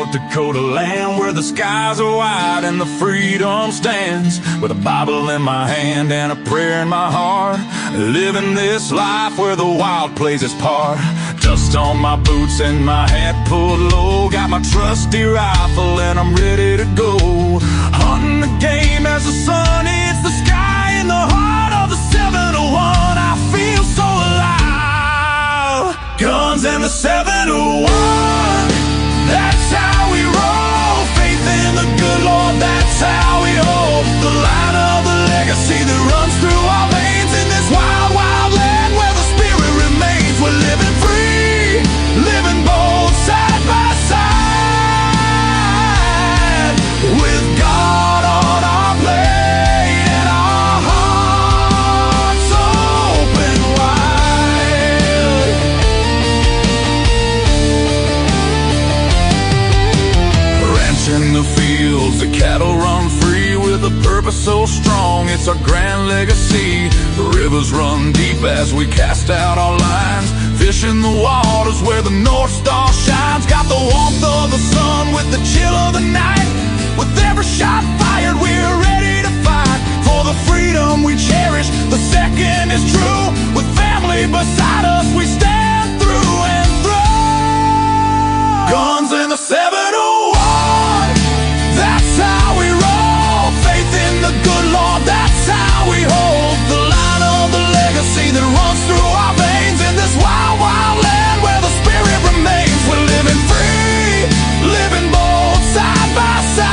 North Dakota land where the skies are wide and the freedom stands. With a Bible in my hand and a prayer in my heart, living this life where the wild plays its part. Dust on my boots and my hat pulled low, got my trusty rifle and I'm ready to go. Hunting the game as the sun hits the sky in the heart of the 701. I feel so alive. Guns and the 701, that's how we roll. Faith in the good Lord, that's how we hold the line of the legacy that runs through our veins in this wild, wild land where the spirit remains. We're living free, living bold, side by side, with God on our plate and our hearts open wide. Ranching the fields, the cattle run free with a purpose so strong, it's our grand legacy. The rivers run deep as we cast out our lines, fishing the waters where the North Star shines. Got the warmth of the sun with the chill of the night. With every shot fired, we're ready to fight for the freedom we cherish. The second is true. With family beside us, we stand through and through. Guns in the 701, that's how we roll. Faith in the good Lord, that's how we hold the line of the legacy that runs through our veins in this wild, wild land where the spirit remains. We're living free, living bold, side by side,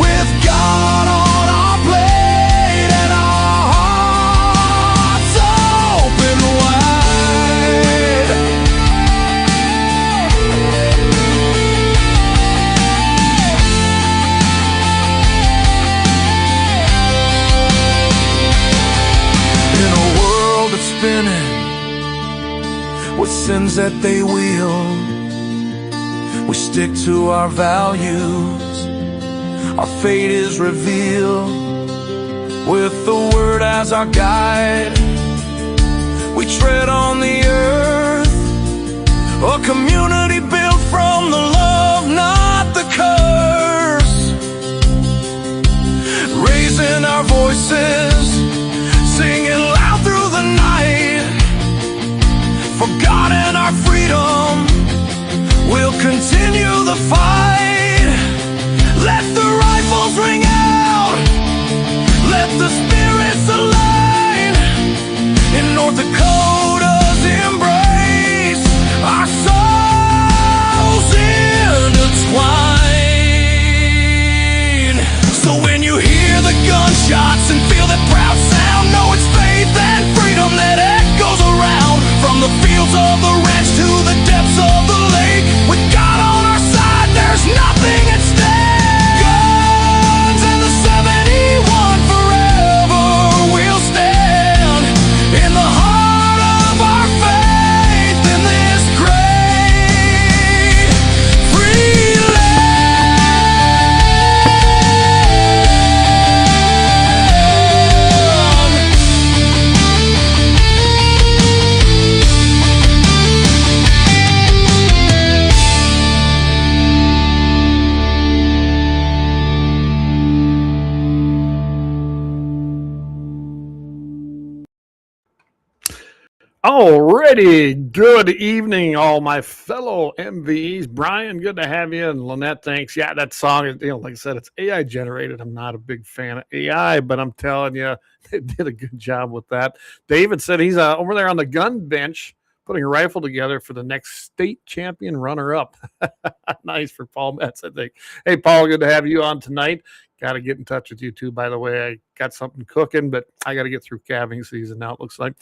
with God on our plate and our hearts open wide. In a world that's spinning with sins that they wield, we stick to our values. Our fate is revealed with the word as our guide. We tread on the earth, a community built from the love, not the curse. Raising our voices, singing loud through the night, for God and our freedom, we'll continue the fight. Let the rifles ring out, let the spirits align. In North Dakota's embrace, our souls intertwine. So when you hear the gunshots and feel that proud sound, know it's faith and freedom that echoes around. From the fields of the ranch to the depths of the lake, with God on our side, there's nothing at stake. Guns and the 71, forever we'll stand in the heart of our faith in this great free Alrighty, good evening, all my fellow MVEs. Brian, good to have you, and Lynette, thanks. Yeah, that song, like I said, it's AI generated. I'm not a big fan of AI, but I'm telling you, they did a good job with that. David said he's over there on the gun bench putting a rifle together for the next state champion runner-up. Nice for Paul Metz, I think. Hey, Paul, good to have you on tonight. Got to get in touch with you, too, by the way. I got something cooking, but I got to get through calving season now, it looks like.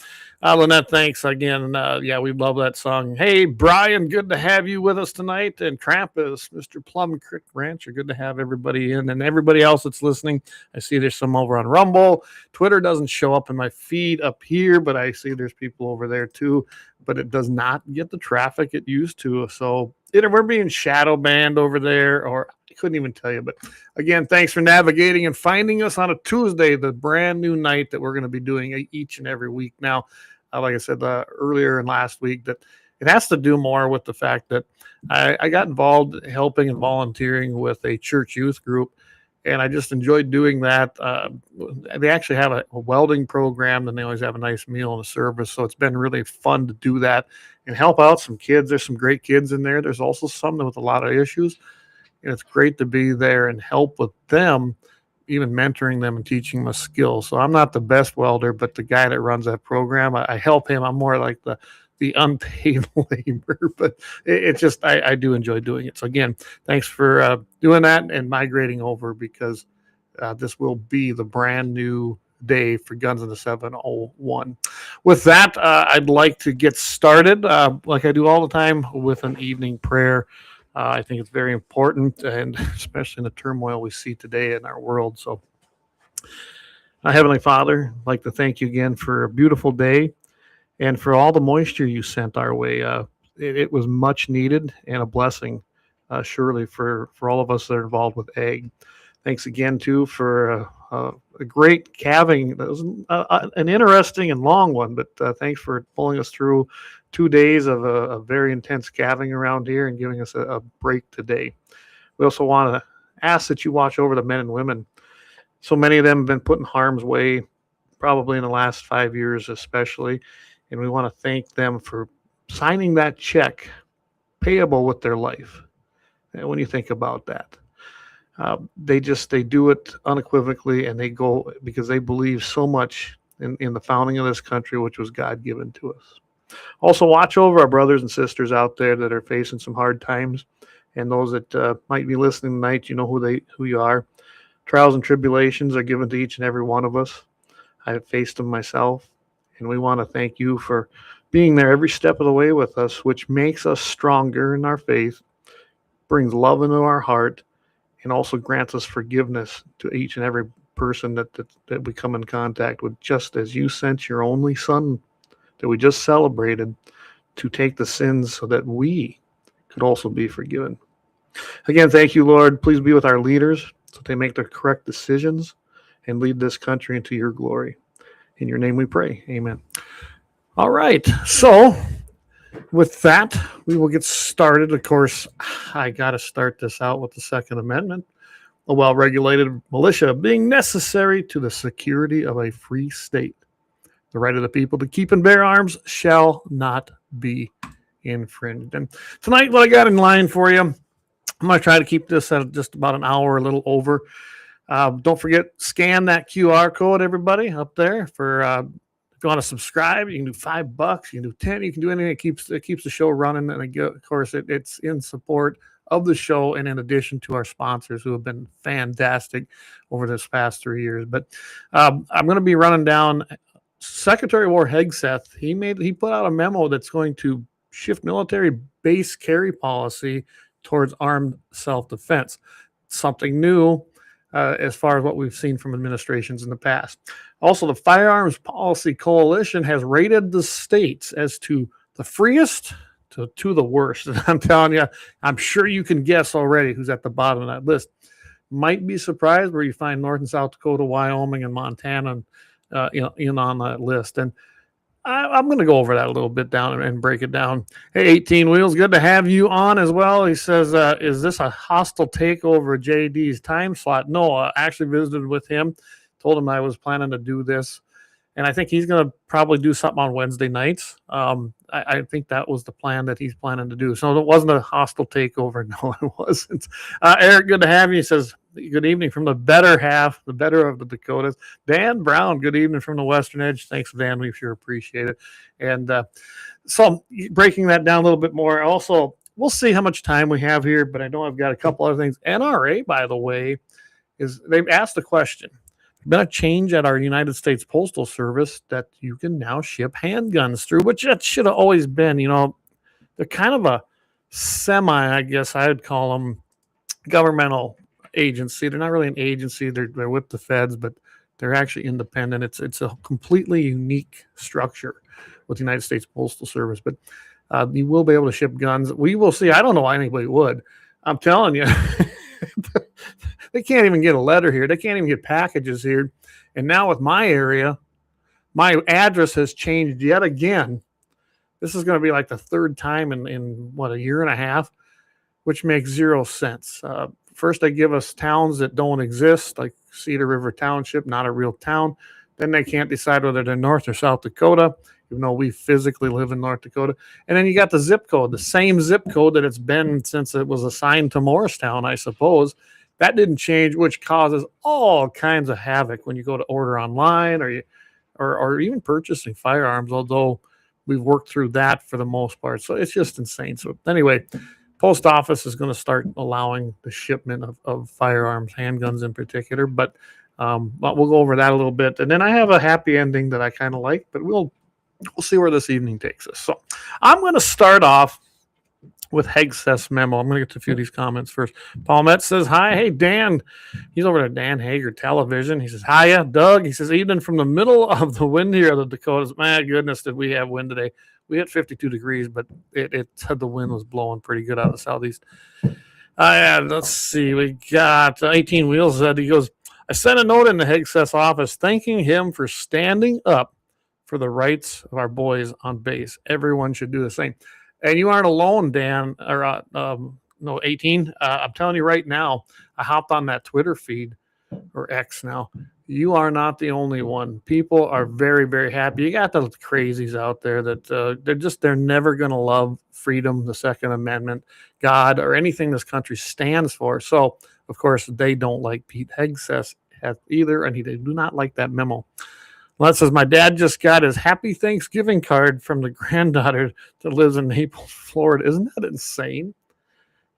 Lynette, thanks again. Yeah, we love that song. Hey, Brian, good to have you with us tonight. And Krampus, Mr. Plum Creek Rancher, good to have everybody in. And everybody else that's listening, I see there's some over on Rumble. Twitter doesn't show up in my feed up here, but I see there's people over there, too. But it does not get the traffic it used to. So either we're being shadow banned over there, or I couldn't even tell you. But again, thanks for navigating and finding us on a Tuesday, the brand new night that we're going to be doing each and every week now. Like I said earlier and last week, that it has to do more with the fact that I got involved helping and volunteering with a church youth group, and I just enjoyed doing that. They actually have a welding program, and they always have a nice meal in the service. So it's been really fun to do that and help out some kids. There's some great kids in there. There's also some with a lot of issues, and it's great to be there and help with them, even mentoring them and teaching them a skill. So I'm not the best welder, but the guy that runs that program, I help him. I'm more like the unpaid labor, but it's just, I do enjoy doing it. So again, thanks for doing that and migrating over, because this will be the brand new day for Guns in the 701. With that, I'd like to get started like I do all the time with an evening prayer. I think it's very important, and especially in the turmoil we see today in our world. So, Heavenly Father, I'd like to thank you again for a beautiful day and for all the moisture you sent our way. It was much needed and a blessing, surely, for all of us that are involved with ag. Thanks again, too, for a great calving. That was an interesting and long one, but thanks for pulling us through 2 days of a very intense calving around here and giving us a break today. We also want to ask that you watch over the men and women. So many of them have been put in harm's way, probably in the last 5 years especially, and we want to thank them for signing that check payable with their life. And when you think about that, they do it unequivocally, and they go because they believe so much in the founding of this country, which was God given to us. Also, watch over our brothers and sisters out there that are facing some hard times, and those that might be listening tonight. You know who you are. Trials and tribulations are given to each and every one of us. I have faced them myself, and we want to thank you for being there every step of the way with us, which makes us stronger in our faith, brings love into our heart, and also grants us forgiveness to each and every person that we come in contact with, just as you sent your only Son that we just celebrated to take the sins so that we could also be forgiven. Again, thank you, Lord. Please be with our leaders so they make the correct decisions and lead this country into your glory. In your name we pray. Amen. All right. So with that, we will get started. Of course, I got to start this out with the Second Amendment. A well-regulated militia being necessary to the security of a free state. The right of the people to keep and bear arms shall not be infringed. And tonight, what I got in line for you, I'm going to try to keep this at just about an hour, a little over. Don't forget, scan that QR code, everybody, up there. For if you want to subscribe, you can do $5, you can do 10, you can do anything that keeps the show running. And again, of course, it's in support of the show, and in addition to our sponsors who have been fantastic over this past 3 years. But I'm going to be running down Secretary of War Hegseth. He put out a memo that's going to shift military base carry policy towards armed self-defense. Something new as far as what we've seen from administrations in the past. Also, the Firearms Policy Coalition has rated the states as to the freest to the worst. And I'm telling you, I'm sure you can guess already who's at the bottom of that list. Might be surprised where you find North and South Dakota, Wyoming, and Montana in on that list. And I'm going to go over that a little bit down and break it down. Hey, 18 Wheels, good to have you on as well. He says, is this a hostile takeover of JD's time slot? No, I actually visited with him, told him I was planning to do this. And I think he's going to probably do something on Wednesday nights. I think that was the plan that he's planning to do. So it wasn't a hostile takeover. No, it wasn't. Eric, good to have you. He says, good evening from the better half, the better of the Dakotas. Dan Brown, good evening from the Western Edge. Thanks, Dan. We sure appreciate it. And so breaking that down a little bit more. Also, we'll see how much time we have here, but I know I've got a couple other things. NRA, by the way, they've asked a question. Been a change at our United States Postal Service that you can now ship handguns through, which that should have always been, they're kind of a semi, I guess I'd call them, governmental agency. They're not really an agency. They're with the feds, but they're actually independent. It's a completely unique structure with the United States Postal Service, but you will be able to ship guns. We will see. I don't know why anybody would. I'm telling you. They can't even get a letter here. They can't even get packages here. And now with my area, my address has changed yet again. This is going to be like the third time in what, a year and a half, which makes zero sense. First, they give us towns that don't exist, like Cedar River Township, not a real town. Then they can't decide whether they're North or South Dakota, even though we physically live in North Dakota. And then you got the zip code, the same zip code that it's been since it was assigned to Morristown, I suppose. That didn't change, which causes all kinds of havoc when you go to order online or even purchasing firearms, although we've worked through that for the most part. So it's just insane. So anyway, post office is going to start allowing the shipment of firearms, handguns in particular, but we'll go over that a little bit. And then I have a happy ending that I kind of like, but we'll see where this evening takes us. So I'm going to start off with Hegseth's memo. I'm going to get to a few of these comments first. Paul Metz says, hi. Hey, Dan. He's over at Dan Hager Television. He says, hiya, Doug. He says, even from the middle of the wind here of the Dakotas, my goodness, did we have wind today. We hit 52 degrees, but it said the wind was blowing pretty good out of the southeast. Let's see. We got 18 Wheels. He goes, I sent a note in the Hegseth's office thanking him for standing up for the rights of our boys on base. Everyone should do the same. And you aren't alone, Dan, or 18. I'm telling you right now, I hopped on that Twitter feed, or X now. You are not the only one. People are very, very happy. You got the crazies out there that they're never going to love freedom, the Second Amendment, God, or anything this country stands for. So, of course, they don't like Pete Hegseth either, and they do not like that memo. Well, that says, my dad just got his Happy Thanksgiving card from the granddaughter that lives in Naples, Florida. Isn't that insane?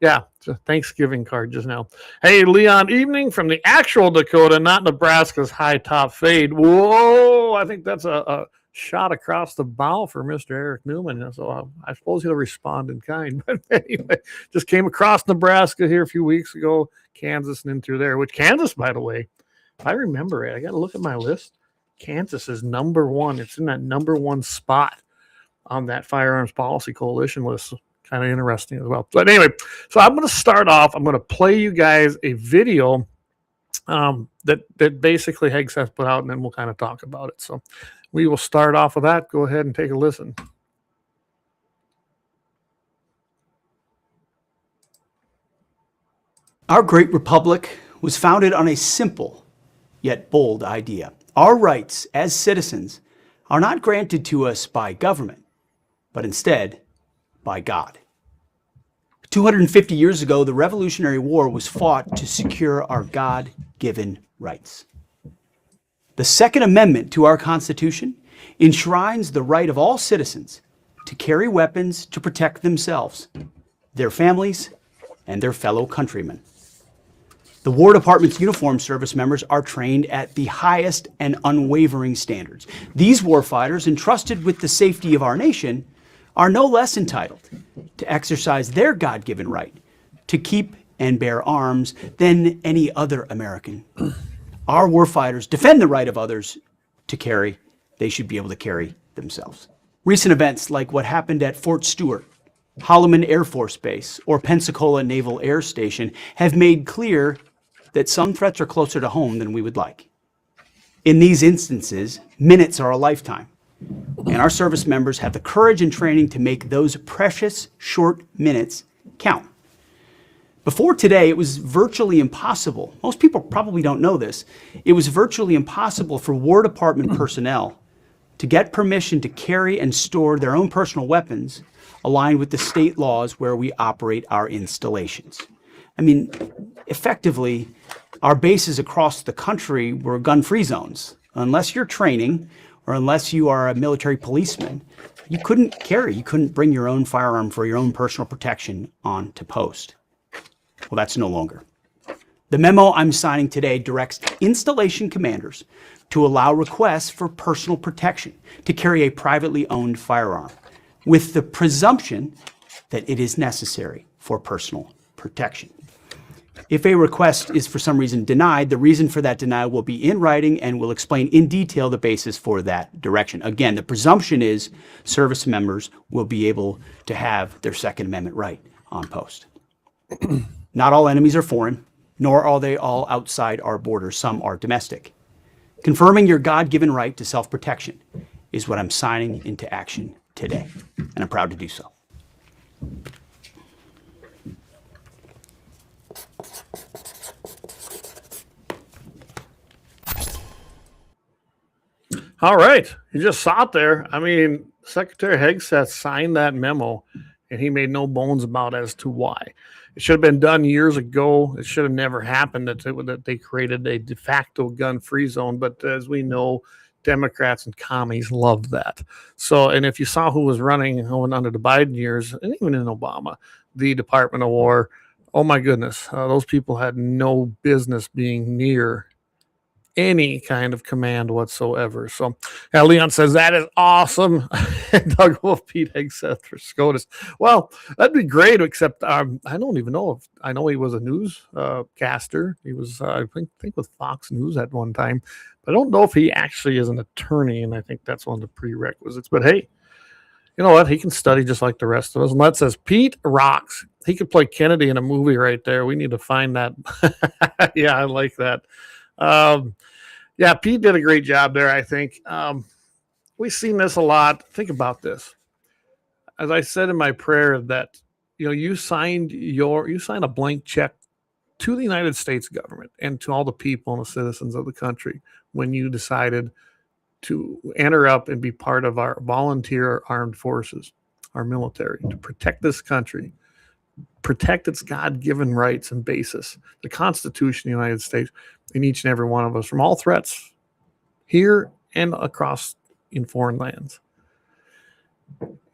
Yeah, it's a Thanksgiving card just now. Hey, Leon Evening from the actual Dakota, not Nebraska's high top fade. Whoa, I think that's a shot across the bow for Mr. Eric Newman. So I suppose he'll respond in kind. But anyway, just came across Nebraska here a few weeks ago, Kansas and in through there, which Kansas, by the way, if I remember it, I got to look at my list. Kansas is number one. It's in that number one spot on that Firearms Policy Coalition list. Kind of interesting as well. But anyway, so I'm going to start off. I'm going to play you guys a video that basically Hegseth put out, and then we'll kind of talk about it. So we will start off with that. Go ahead and take a listen. Our great republic was founded on a simple yet bold idea. Our rights as citizens are not granted to us by government, but instead by God. 250 years ago, the Revolutionary War was fought to secure our God-given rights. The Second Amendment to our Constitution enshrines the right of all citizens to carry weapons to protect themselves, their families, and their fellow countrymen. The War Department's uniformed service members are trained at the highest and unwavering standards. These warfighters, entrusted with the safety of our nation, are no less entitled to exercise their God-given right to keep and bear arms than any other American. Our warfighters defend the right of others to carry. They should be able to carry themselves. Recent events like what happened at Fort Stewart, Holloman Air Force Base, or Pensacola Naval Air Station have made clear that some threats are closer to home than we would like. In these instances, minutes are a lifetime, and our service members have the courage and training to make those precious short minutes count. Before today, it was virtually impossible. Most people probably don't know this. It was virtually impossible for War Department personnel to get permission to carry and store their own personal weapons aligned with the state laws where we operate our installations. I mean, effectively, our bases across the country were gun-free zones. Unless you're training or unless you are a military policeman, you couldn't carry, you couldn't bring your own firearm for your own personal protection onto post. Well, that's no longer. The memo I'm signing today directs installation commanders to allow requests for personal protection to carry a privately owned firearm, with the presumption that it is necessary for personal protection. If a request is for some reason denied, the reason for that denial will be in writing and will explain in detail the basis for that direction. Again, the presumption is service members will be able to have their Second Amendment right on post. Not all enemies are foreign, nor are they all outside our borders. Some are domestic. Confirming your God-given right to self-protection is what I'm signing into action today, and I'm proud to do so. All right. You just saw it there. I mean, Secretary Hegseth signed that memo, and he made no bones about as to why. It should have been done years ago. It should have never happened that they created a de facto gun-free zone. But as we know, Democrats and commies love that. So, and if you saw who was running under the Biden years, and even in Obama, the Department of War, oh my goodness, those people had no business being near any kind of command whatsoever. So Leon says that is awesome. Doug Wolf, Pete Hegseth for SCOTUS. Well, that'd be great, except I don't even know if I know he was a news caster. He was I think with Fox News at one time, but I don't know if he actually is an attorney, and I think that's one of the prerequisites. But hey, you know what? He can study just like the rest of us. And that says Pete rocks. He could play Kennedy in a movie right there. We need to find that. Yeah, I like that. Yeah, Pete did a great job there, I think. We've seen this a lot. Think about this. As I said in my prayer, that you signed a blank check to the United States government and to all the people and the citizens of the country when you decided to enter up and be part of our volunteer armed forces, our military, to protect this country, protect its God-given rights and basis, the Constitution of the United States, in each and every one of us from all threats here and across in foreign lands.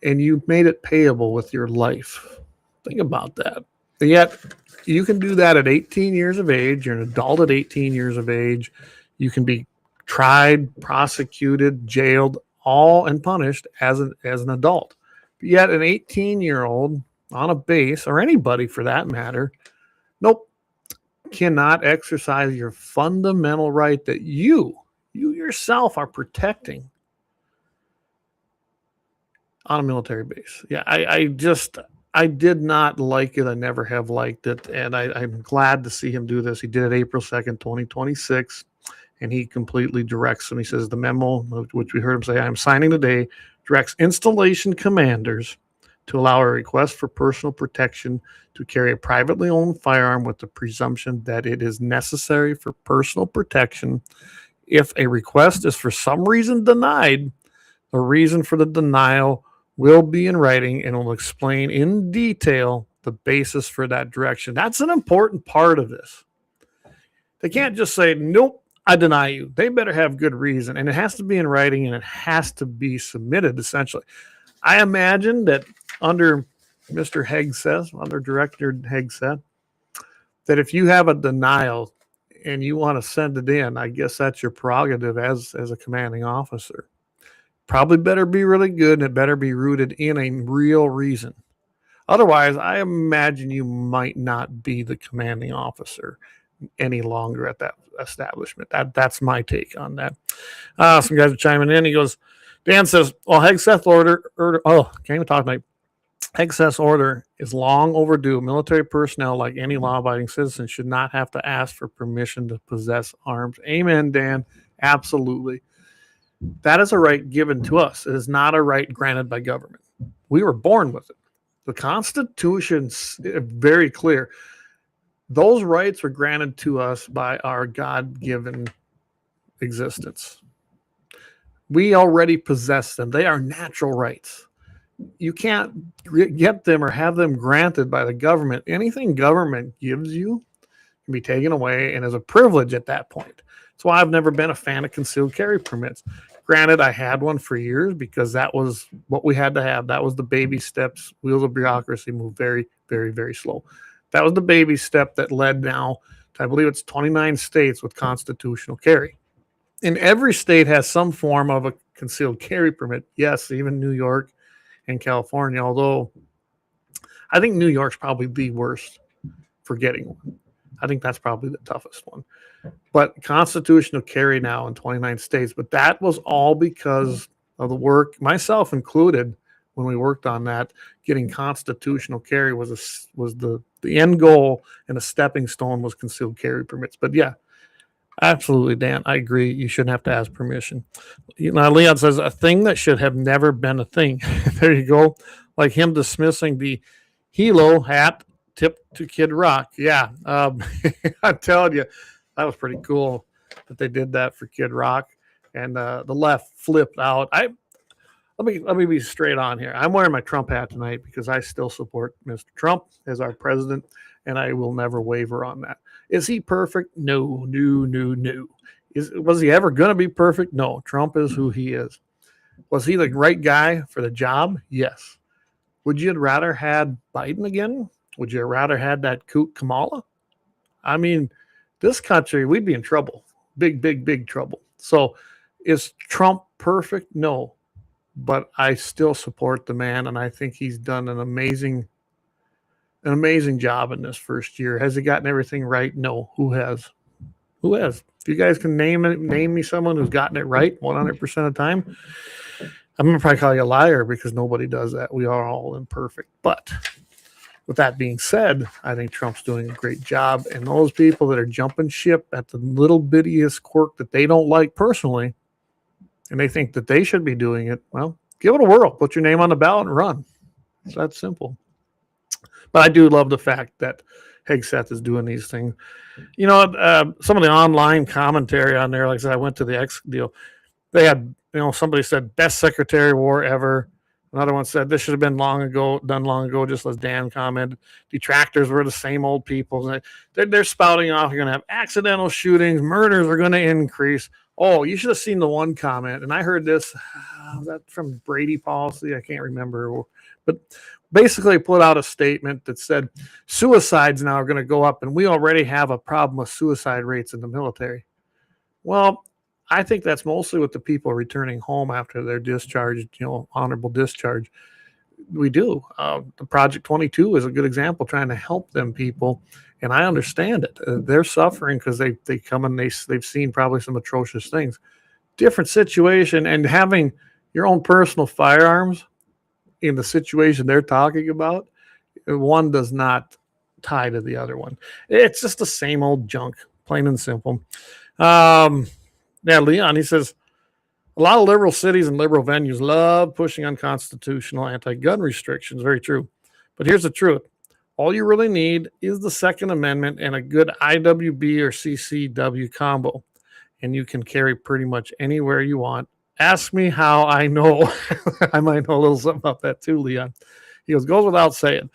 And you made it payable with your life. Think about that. And yet you can do that at 18 years of age. You're an adult at 18 years of age. You can be tried, prosecuted, jailed, all and punished as an adult. But yet an 18-year-old on a base, or anybody for that matter, nope, cannot exercise your fundamental right that you yourself are protecting on a military base. Yeah, I did not like it. I never have liked it. And I'm glad to see him do this. He did it April 2nd, 2026. And he completely directs them. He says the memo, which we heard him say, I'm signing today, directs installation commanders to allow a request for personal protection to carry a privately owned firearm with the presumption that it is necessary for personal protection. If a request is for some reason denied, the reason for the denial will be in writing and will explain in detail the basis for that direction. That's an important part of this. They can't just say, nope, I deny you. They better have good reason. And it has to be in writing, and it has to be submitted, essentially. I imagine that under Mr. Hegseth, under Director Hegseth, that if you have a denial and you want to send it in, I guess that's your prerogative as a commanding officer. Probably better be really good, and it better be rooted in a real reason. Otherwise, I imagine you might not be the commanding officer any longer at that establishment. That's my take on that. Some guys are chiming in. He goes, Dan says, well, Hegseth's order, can't even talk tonight. Hegseth's order is long overdue. Military personnel, like any law-abiding citizen, should not have to ask for permission to possess arms. Amen, Dan. Absolutely. That is a right given to us. It is not a right granted by government. We were born with it. The Constitution's very clear. Those rights were granted to us by our God-given existence. We already possess them. They are natural rights. You can't get them or have them granted by the government. Anything government gives you can be taken away and is a privilege at that point. That's why I've never been a fan of concealed carry permits. Granted, I had one for years because that was what we had to have. That was the baby steps. Wheels of bureaucracy move very, very, very slow. That was the baby step that led now to, I believe it's 29 states with constitutional carry. And every state has some form of a concealed carry permit. Yes, even New York and California, although I think New York's probably the worst for getting one. I think that's probably the toughest one. But constitutional carry now in 29 states. But that was all because of the work, myself included, when we worked on that. Getting constitutional carry was the end goal, and a stepping stone was concealed carry permits. But yeah, Absolutely, Dan. I agree. You shouldn't have to ask permission. Leon says a thing that should have never been a thing. There you go. Like him dismissing the Hilo hat tip to Kid Rock. Yeah. I'm telling you, that was pretty cool that they did that for Kid Rock. And the left flipped out. Let me be straight on here. I'm wearing my Trump hat tonight because I still support Mr. Trump as our president, and I will never waver on that. Is he perfect? No. Was he ever going to be perfect? No. Trump is who he is. Was he the right guy for the job? Yes. Would you rather had Biden again? Would you rather had that kook Kamala? I mean, this country, we'd be in trouble. Big trouble. So is Trump perfect? No. But I still support the man, and I think he's done an amazing job in this first year. Has he gotten everything right? No. Who has? If you guys can name me someone who's gotten it right 100% of the time, I'm going to probably call you a liar because nobody does that. We are all imperfect. But with that being said, I think Trump's doing a great job. And those people that are jumping ship at the little bittiest quirk that they don't like personally, and they think that they should be doing it, well, give it a whirl. Put your name on the ballot and run. It's that simple. But I do love the fact that Hegseth is doing these things. You know, some of the online commentary on there, like I said, I went to the X deal. They had, somebody said, best Secretary of War ever. Another one said, this should have been done long ago, just as Dan commented. Detractors were the same old people. They're spouting off, you're going to have accidental shootings, murders are going to increase. Oh, you should have seen the one comment, and I heard this that from Brady Policy. I can't remember, but basically put out a statement that said suicides now are going to go up, and we already have a problem with suicide rates in the military. Well, I think that's mostly with the people returning home after their discharge, honorable discharge. We do. The Project 22 is a good example, trying to help them people. And I understand it. They're suffering because they come and they've seen probably some atrocious things. Different situation, and having your own personal firearms in the situation they're talking about, one does not tie to the other one. It's just the same old junk, plain and simple. Leon, he says, a lot of liberal cities and liberal venues love pushing unconstitutional anti-gun restrictions. Very true. But here's the truth. All you really need is the Second Amendment and a good IWB or CCW combo, and you can carry pretty much anywhere you want. Ask me how I know. I might know a little something about that too, Leon. He goes without saying.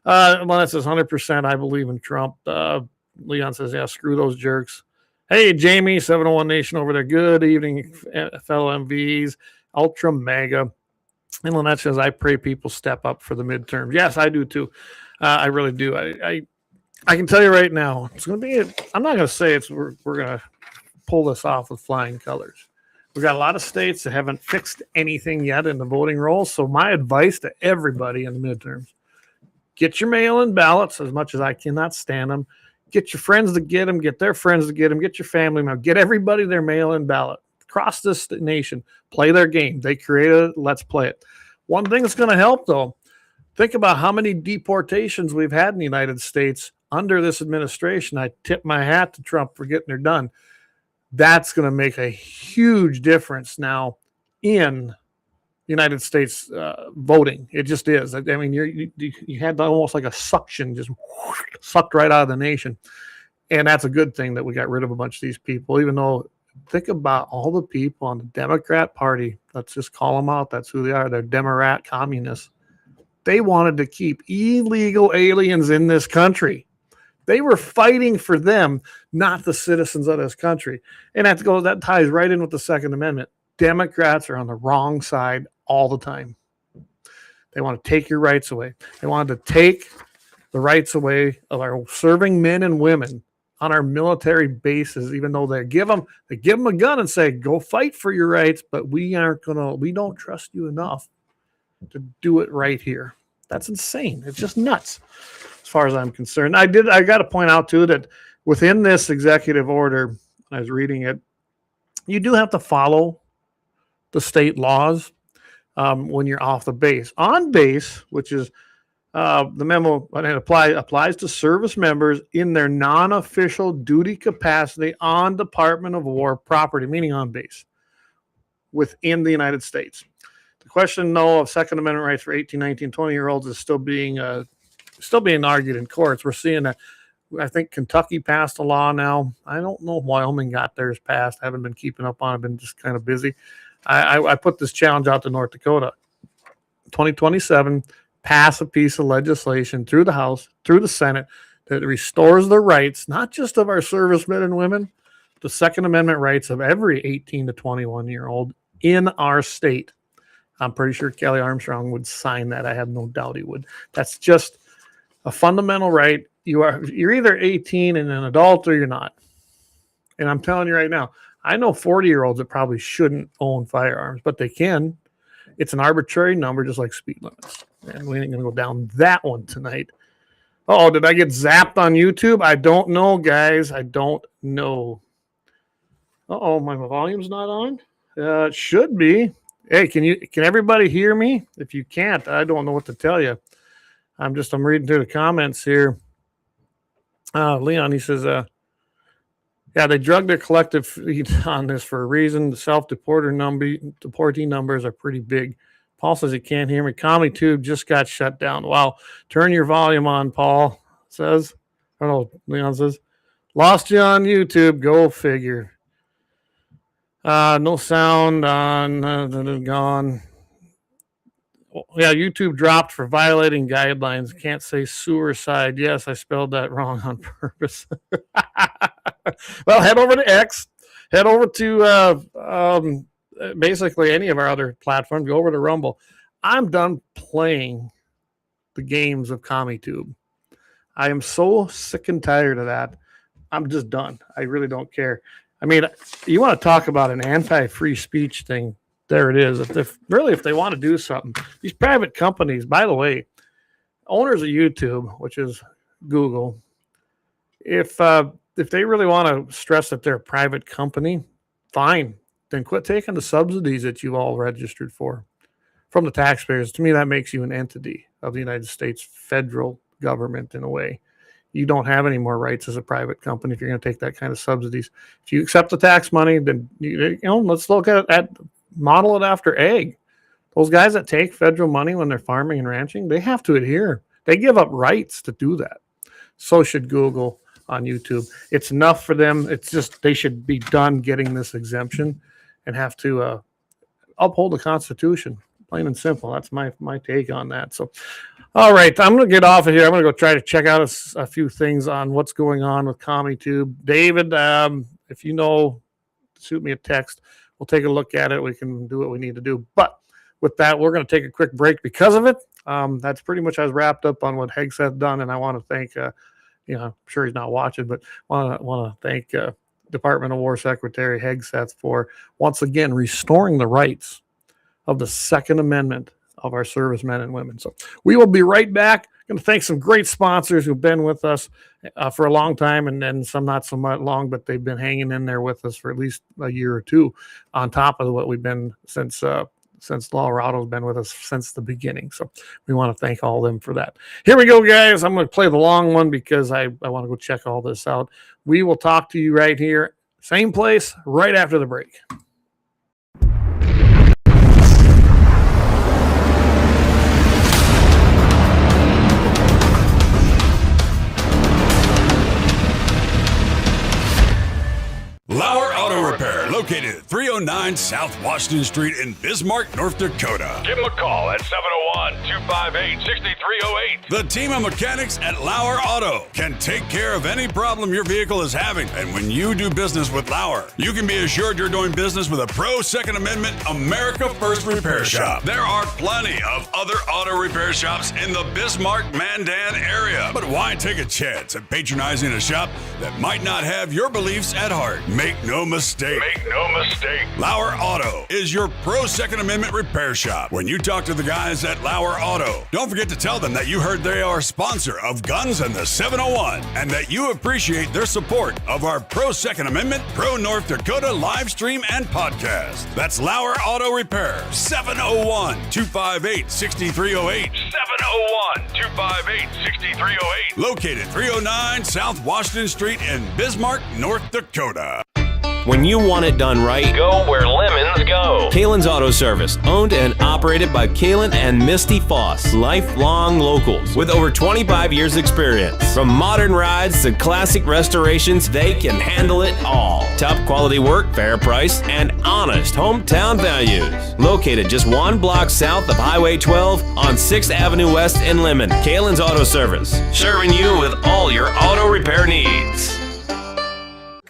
That says 100%. I believe in Trump. Leon says, yeah, screw those jerks. Hey, Jamie, 701 Nation over there. Good evening, fellow MVs. Ultra mega. And Lynette says, I pray people step up for the midterms. Yes, I do too. I really do. I can tell you right now, it's going to be, I'm not going to say we're going to pull this off with flying colors. We've got a lot of states that haven't fixed anything yet in the voting rolls. So my advice to everybody in the midterms, get your mail-in ballots as much as I cannot stand them. Get your friends to get them, get their friends to get them, get your family now, get everybody their mail-in ballot. Across this nation, play their game. They created it, let's play it. One thing that's going to help, though, think about how many deportations we've had in the United States under this administration. I tip my hat to Trump for getting her done. That's going to make a huge difference now in United States voting. It just is. I mean, you had almost like a suction, just sucked right out of the nation. And that's a good thing that we got rid of a bunch of these people, even though think about all the people on the Democrat Party. Let's just call them out. That's who they are. They're Democrat communists. They wanted to keep illegal aliens in this country. They were fighting for them, not the citizens of this country. And that ties right in with the Second Amendment. Democrats are on the wrong side all the time. They want to take your rights away. They wanted to take the rights away of our serving men and women on our military bases, even though they give them a gun and say, go fight for your rights, but we don't trust you enough to do it right here. That's insane. It's just nuts as far as I'm concerned. I got to point out too that within this executive order, I was reading it, you do have to follow the state laws when you're off the base. On base, which is The memo applies to service members in their non-official duty capacity on Department of War property, meaning on base, within the United States. The question, though, of Second Amendment rights for 18, 19, 20-year-olds is still being argued in courts. We're seeing that. I think Kentucky passed a law now. I don't know if Wyoming got theirs passed. I haven't been keeping up on it. I've been just kind of busy. I put this challenge out to North Dakota. 2027, pass a piece of legislation through the House, through the Senate, that restores the rights, not just of our servicemen and women, the Second Amendment rights of every 18 to 21-year-old in our state. I'm pretty sure Kelly Armstrong would sign that. I have no doubt he would. That's just a fundamental right. You're either 18 and an adult or you're not. And I'm telling you right now, I know 40-year-olds that probably shouldn't own firearms, but they can. It's an arbitrary number, just like speed limits. And we ain't going to go down that one tonight. Oh, did I get zapped on YouTube? I don't know, guys. I don't know. Uh-oh, my volume's not on? It should be. Hey, can everybody hear me? If you can't, I don't know what to tell you. I'm reading through the comments here. Leon, he says, yeah, they drug their collective fleet on this for a reason. The self-deportee numbers are pretty big. Paul says he can't hear me. CommonTube just got shut down. Wow. Turn your volume on, Paul says. I don't know. Leon says, lost you on YouTube. Go figure. No sound on. Gone. Yeah, YouTube dropped for violating guidelines. Can't say suicide. Yes, I spelled that wrong on purpose. Well, head over to X. Head over to basically any of our other platforms. Go over to Rumble. I'm done playing the games of CommonTube. I am so sick and tired of that. I'm just done. I really don't care. I mean, you want to talk about an anti-free speech thing. There it is. If they want to do something, these private companies, by the way, owners of YouTube, which is Google, if they really want to stress that they're a private company, fine. Then quit taking the subsidies that you all registered for from the taxpayers. To me, that makes you an entity of the United States federal government in a way. You don't have any more rights as a private company if you're going to take that kind of subsidies. If you accept the tax money, then let's look at model it after ag. Those guys that take federal money when they're farming and ranching, they have to adhere. They give up rights to do that. So should Google on YouTube. It's enough for them. It's just they should be done getting this exemption and have to uphold the Constitution. Plain and simple. That's my take on that. So, all right, I'm going to get off of here. I'm going to go try to check out a few things on what's going on with CommonTube. David, if you know, shoot me a text. We'll take a look at it. We can do what we need to do. But with that, we're going to take a quick break because of it. That's pretty much as wrapped up on what Hegseth's done. And I want to thank, I'm sure he's not watching, but want to thank Department of War Secretary Hegseth for once again restoring the rights of the Second Amendment of our servicemen and women. So we will be right back. I'm going to thank some great sponsors who've been with us for a long time, and then some not so much long, but they've been hanging in there with us for at least a year or two on top of what we've been since Laurado's been with us since the beginning. So we want to thank all of them for that. Here we go, guys. I'm going to play the long one because I want to go check all this out. We will talk to you right here, same place, right after the break. LAUER Auto Repair, located at 309 South Washington Street in Bismarck, North Dakota. Give them a call at 701-258-6308. The team of mechanics at LAUER Auto can take care of any problem your vehicle is having. And when you do business with LAUER, you can be assured you're doing business with a pro Second Amendment America First repair shop. There are plenty of other auto repair shops in the Bismarck-Mandan area. But why take a chance at patronizing a shop that might not have your beliefs at heart? Make no mistake. no mistake. Lauer Auto is your pro Second Amendment repair shop. When you talk to the guys at Lauer Auto, don't forget to tell them that you heard they are a sponsor of Guns and the 701 and that you appreciate their support of our pro Second Amendment, pro North Dakota live stream and podcast. That's Lauer Auto Repair, 701-258-6308. 701-258-6308. Located 309 South Washington Street in Bismarck, North Dakota. When you want it done right, go where lemons go. Kalon's Auto Service, owned and operated by Kalon and Misty Foss, lifelong locals with over 25 years experience. From modern rides to classic restorations, they can handle it all. Top quality work, fair price, and honest hometown values. Located just one block south of Highway 12 on 6th Avenue West in Lemmon. Kalon's Auto Service, serving you with all your auto repair needs.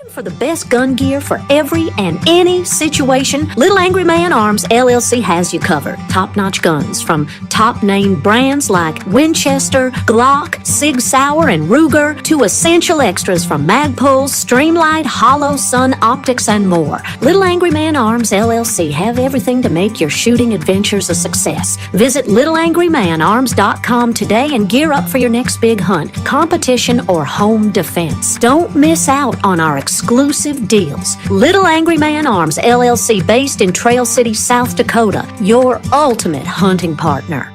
For the best gun gear for every and any situation, Little Angry Man Arms LLC has you covered. Top-notch guns from top-name brands like Winchester, Glock, Sig Sauer, and Ruger to essential extras from Magpul, Streamlight, Hollow, Sun Optics, and more. Little Angry Man Arms LLC have everything to make your shooting adventures a success. Visit littleangrymanarms.com today and gear up for your next big hunt, competition, or home defense. Don't miss out on our exclusive deals. Little Angry Man Arms LLC, based in Trail City, South Dakota, your ultimate hunting partner.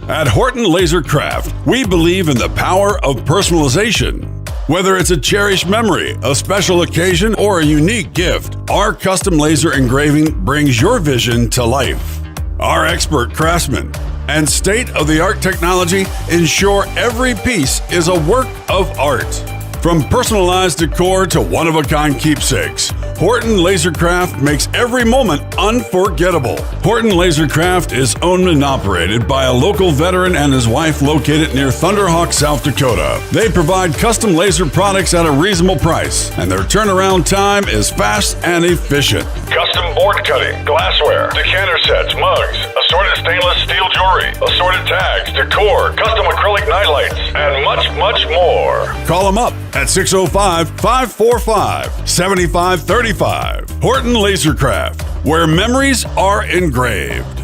At Horton LaserCraft, we believe in the power of personalization. Whether it's a cherished memory, a special occasion, or a unique gift, our custom laser engraving brings your vision to life. Our expert craftsmen and state-of-the-art technology ensure every piece is a work of art. From personalized decor to one-of-a-kind keepsakes, Horton LaserCraft makes every moment unforgettable. Horton LaserCraft is owned and operated by a local veteran and his wife located near Thunderhawk, South Dakota. They provide custom laser products at a reasonable price, and their turnaround time is fast and efficient. Custom board cutting, glassware, decanter sets, mugs, assorted stainless steel jewelry, assorted tags, decor, custom acrylic nightlights, and much, much more. Call them up at 605-545-7535. Horton LaserCraft, where memories are engraved.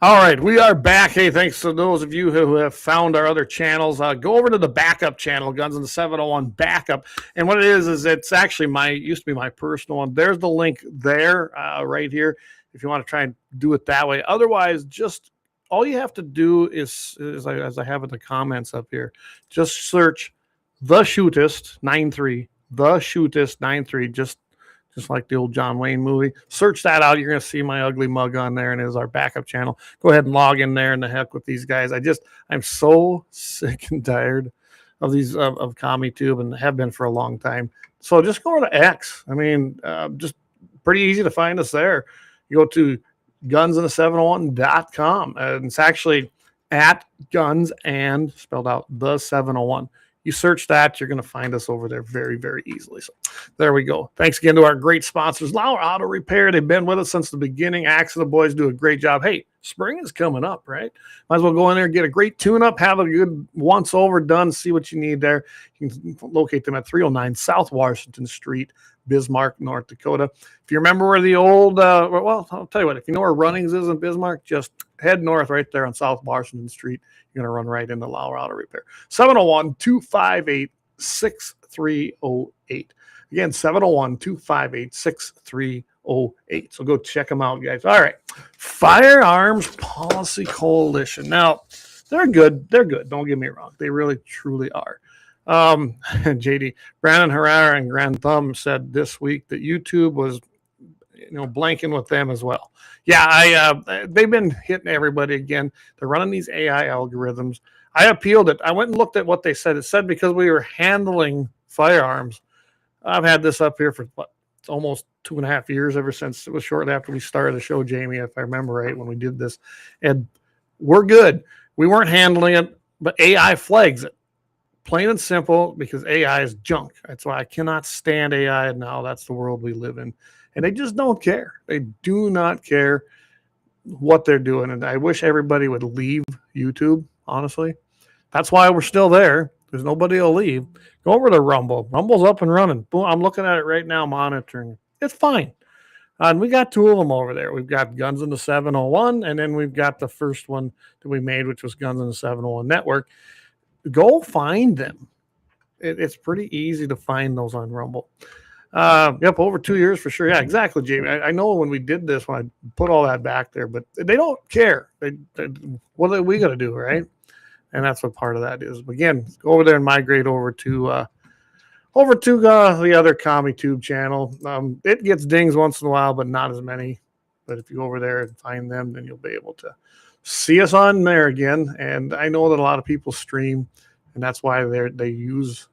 All right, we are back. Hey, thanks to those of you who have found our other channels. Go over to the backup channel, Guns in the 701 Backup. And what it is it's actually used to be my personal one. There's the link there, right here, if you want to try and do it that way. Otherwise, just all you have to do is as I have in the comments up here, just search The Shootist 93, The Shootist 93, just like the old John Wayne movie. Search that out. You're going to see my ugly mug on there, and it is our backup channel. Go ahead and log in there, and the heck with these guys. I'm so sick and tired of these of CommieTube, and have been for a long time. So just go to X. I mean, just pretty easy to find us there. You go to gunsandthe701.com, and it's actually at guns and spelled out the 701. You search that, you're going to find us over there very, very easily. So there we go. Thanks again to our great sponsors, Lauer Auto Repair. They've been with us since the beginning. Axe and the boys do a great job. Hey, spring is coming up, right? Might as well go in there and get a great tune-up, have a good once-over done, see what you need there. You can locate them at 309 South Washington Street, Bismarck, North Dakota. If you remember where the old, well, I'll tell you what, if you know where Runnings is in Bismarck, just head north right there on South Washington Street. You're going to run right into Lauer Auto Repair. 701-258-6308. Again, 701-258-6308. So go check them out, guys. All right. Firearms Policy Coalition. Now, they're good. They're good. Don't get me wrong. They really, truly are. JD, Brandon Herrera and Grand Thumb said this week that YouTube was, blanking with them as well. Yeah, they've been hitting everybody again. They're running these AI algorithms. I appealed it. I went and looked at what they said. It said because we were handling firearms. I've had this up here for it's almost 2.5 years, ever since it was shortly after we started the show, Jamie, if I remember right, when we did this. And we're good. We weren't handling it, but AI flags it. plain and simple, because AI is junk. That's why I cannot stand AI now. That's the world we live in. And they just don't care. They do not care what they're doing. And I wish everybody would leave YouTube, honestly. That's why we're still there, because nobody will leave. Go over to Rumble. Rumble's up and running. Boom, I'm looking at it right now, monitoring. It's fine. And we got 2 of them over there. We've got Guns in the 701, and then we've got the first one that we made, which was Guns in the 701 Network. Go find them. It's pretty easy to find those on Rumble. Yep, over 2 years for sure. Yeah, exactly, Jamie. I know when we did this, when I put all that back there, but they don't care. What are we going to do, right? And that's what part of that is. Again, go over there and migrate over to the other CommieTube channel. It gets dings once in a while, but not as many. But if you go over there and find them, then you'll be able to see us on there again. And I know that a lot of people stream, and that's why they use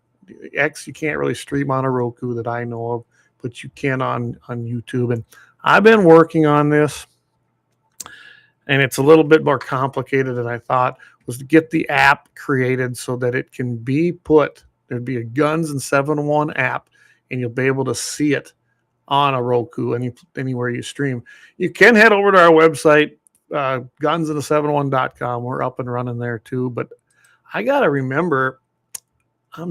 X. You can't really stream on a Roku that I know of, but you can on YouTube. And I've been working on this, and it's a little bit more complicated than I thought, was to get the app created so that it can be put. There'd be a Guns and 701 app, and you'll be able to see it on a Roku anywhere you stream. You can head over to our website, gunsinthe701.com. We're up and running there too. But I got to remember, I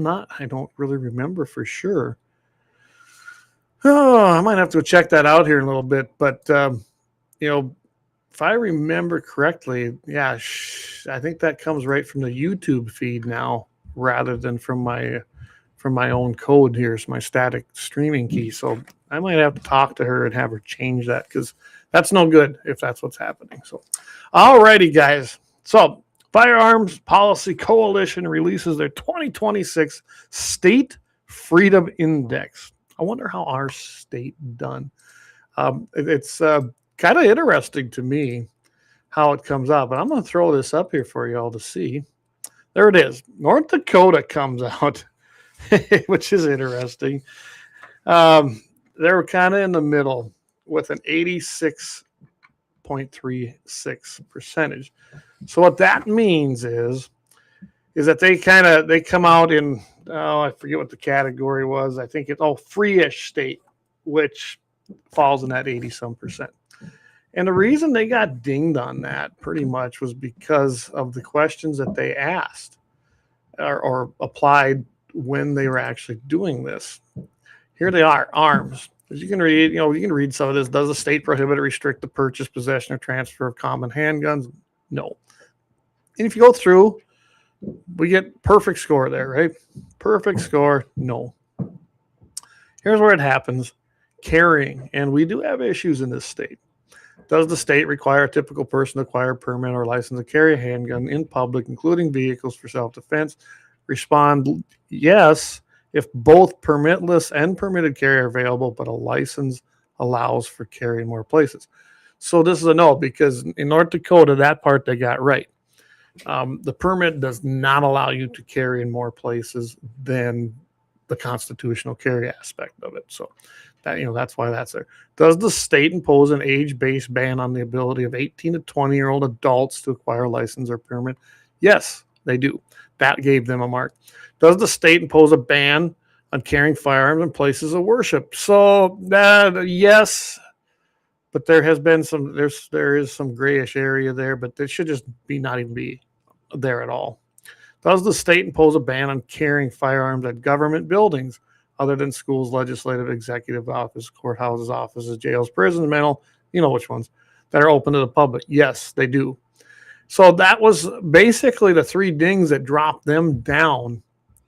don't really remember for sure. Oh, I might have to check that out here in a little bit. But, if I remember correctly, yeah, I think that comes right from the YouTube feed now, rather than from my own code here. It's my static streaming key. So I might have to talk to her and have her change that, because that's no good if that's what's happening. So, all righty, guys. So Firearms Policy Coalition releases their 2026 State Freedom Index. I wonder how our state done. It's kind of interesting to me how it comes out, but I'm going to throw this up here for you all to see. There it is. North Dakota comes out, which is interesting. They're kind of in the middle with an 86.36%. So what that means is that they come out in, I forget what the category was. I think it's free-ish state, which falls in that 80-some%. And the reason they got dinged on that pretty much was because of the questions that they asked or applied when they were actually doing this. Here they are, arms. As you can read, you can read some of this. Does the state prohibit or restrict the purchase, possession, or transfer of common handguns? No. And if you go through, we get perfect score there, right? Perfect score, no. Here's where it happens. Carrying, and we do have issues in this state. Does the state require a typical person to acquire a permit or license to carry a handgun in public, including vehicles for self-defense? Respond, yes, if both permitless and permitted carry are available, but a license allows for carry in more places. So this is a no, because in North Dakota, that part they got right. The permit does not allow you to carry in more places than the constitutional carry aspect of it. So that's why that's there. Does the state impose an age-based ban on the ability of 18 to 20-year-old adults to acquire a license or permit? Yes, they do. That gave them a mark. Does the state impose a ban on carrying firearms in places of worship? So yes, but there has been there is some grayish area there, but it should just not even be there at all. Does the state impose a ban on carrying firearms at government buildings other than schools, legislative, executive office, courthouses, offices, jails, prisons, mental, which ones, that are open to the public? Yes, they do. So that was basically the 3 dings that dropped them down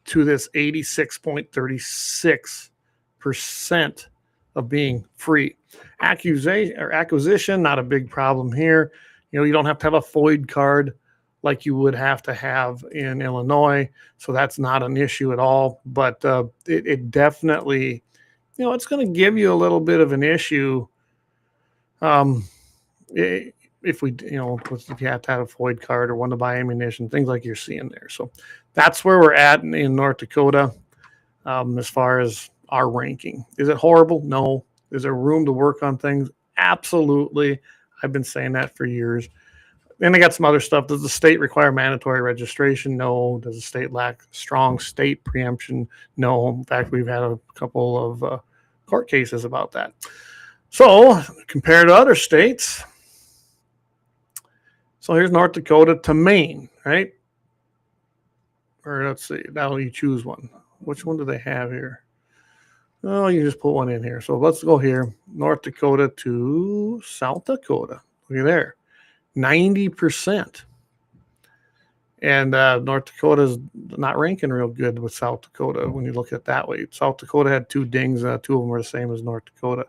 to this 86.36% of being free. Acquisition, not a big problem here. You don't have to have a FOID card like you would have to have in Illinois. So that's not an issue at all. But it definitely, it's going to give you a little bit of an issue if you have to have a FOID card or want to buy ammunition, things like you're seeing there. So that's where we're at in North Dakota as far as our ranking. Is it horrible? No. Is there room to work on things? Absolutely. I've been saying that for years. then I got some other stuff. Does the state require mandatory registration? No. Does the state lack strong state preemption? No. In fact, we've had a couple of court cases about that. So compared to other states, so here's North Dakota to Maine, right? Or let's see, now you choose one. Which one do they have here? Oh, you just put one in here. So let's go here. North Dakota to South Dakota. Look at there. 90%. And North Dakota's not ranking real good with South Dakota when you look at it that way. South Dakota had 2 dings. 2 of them were the same as North Dakota.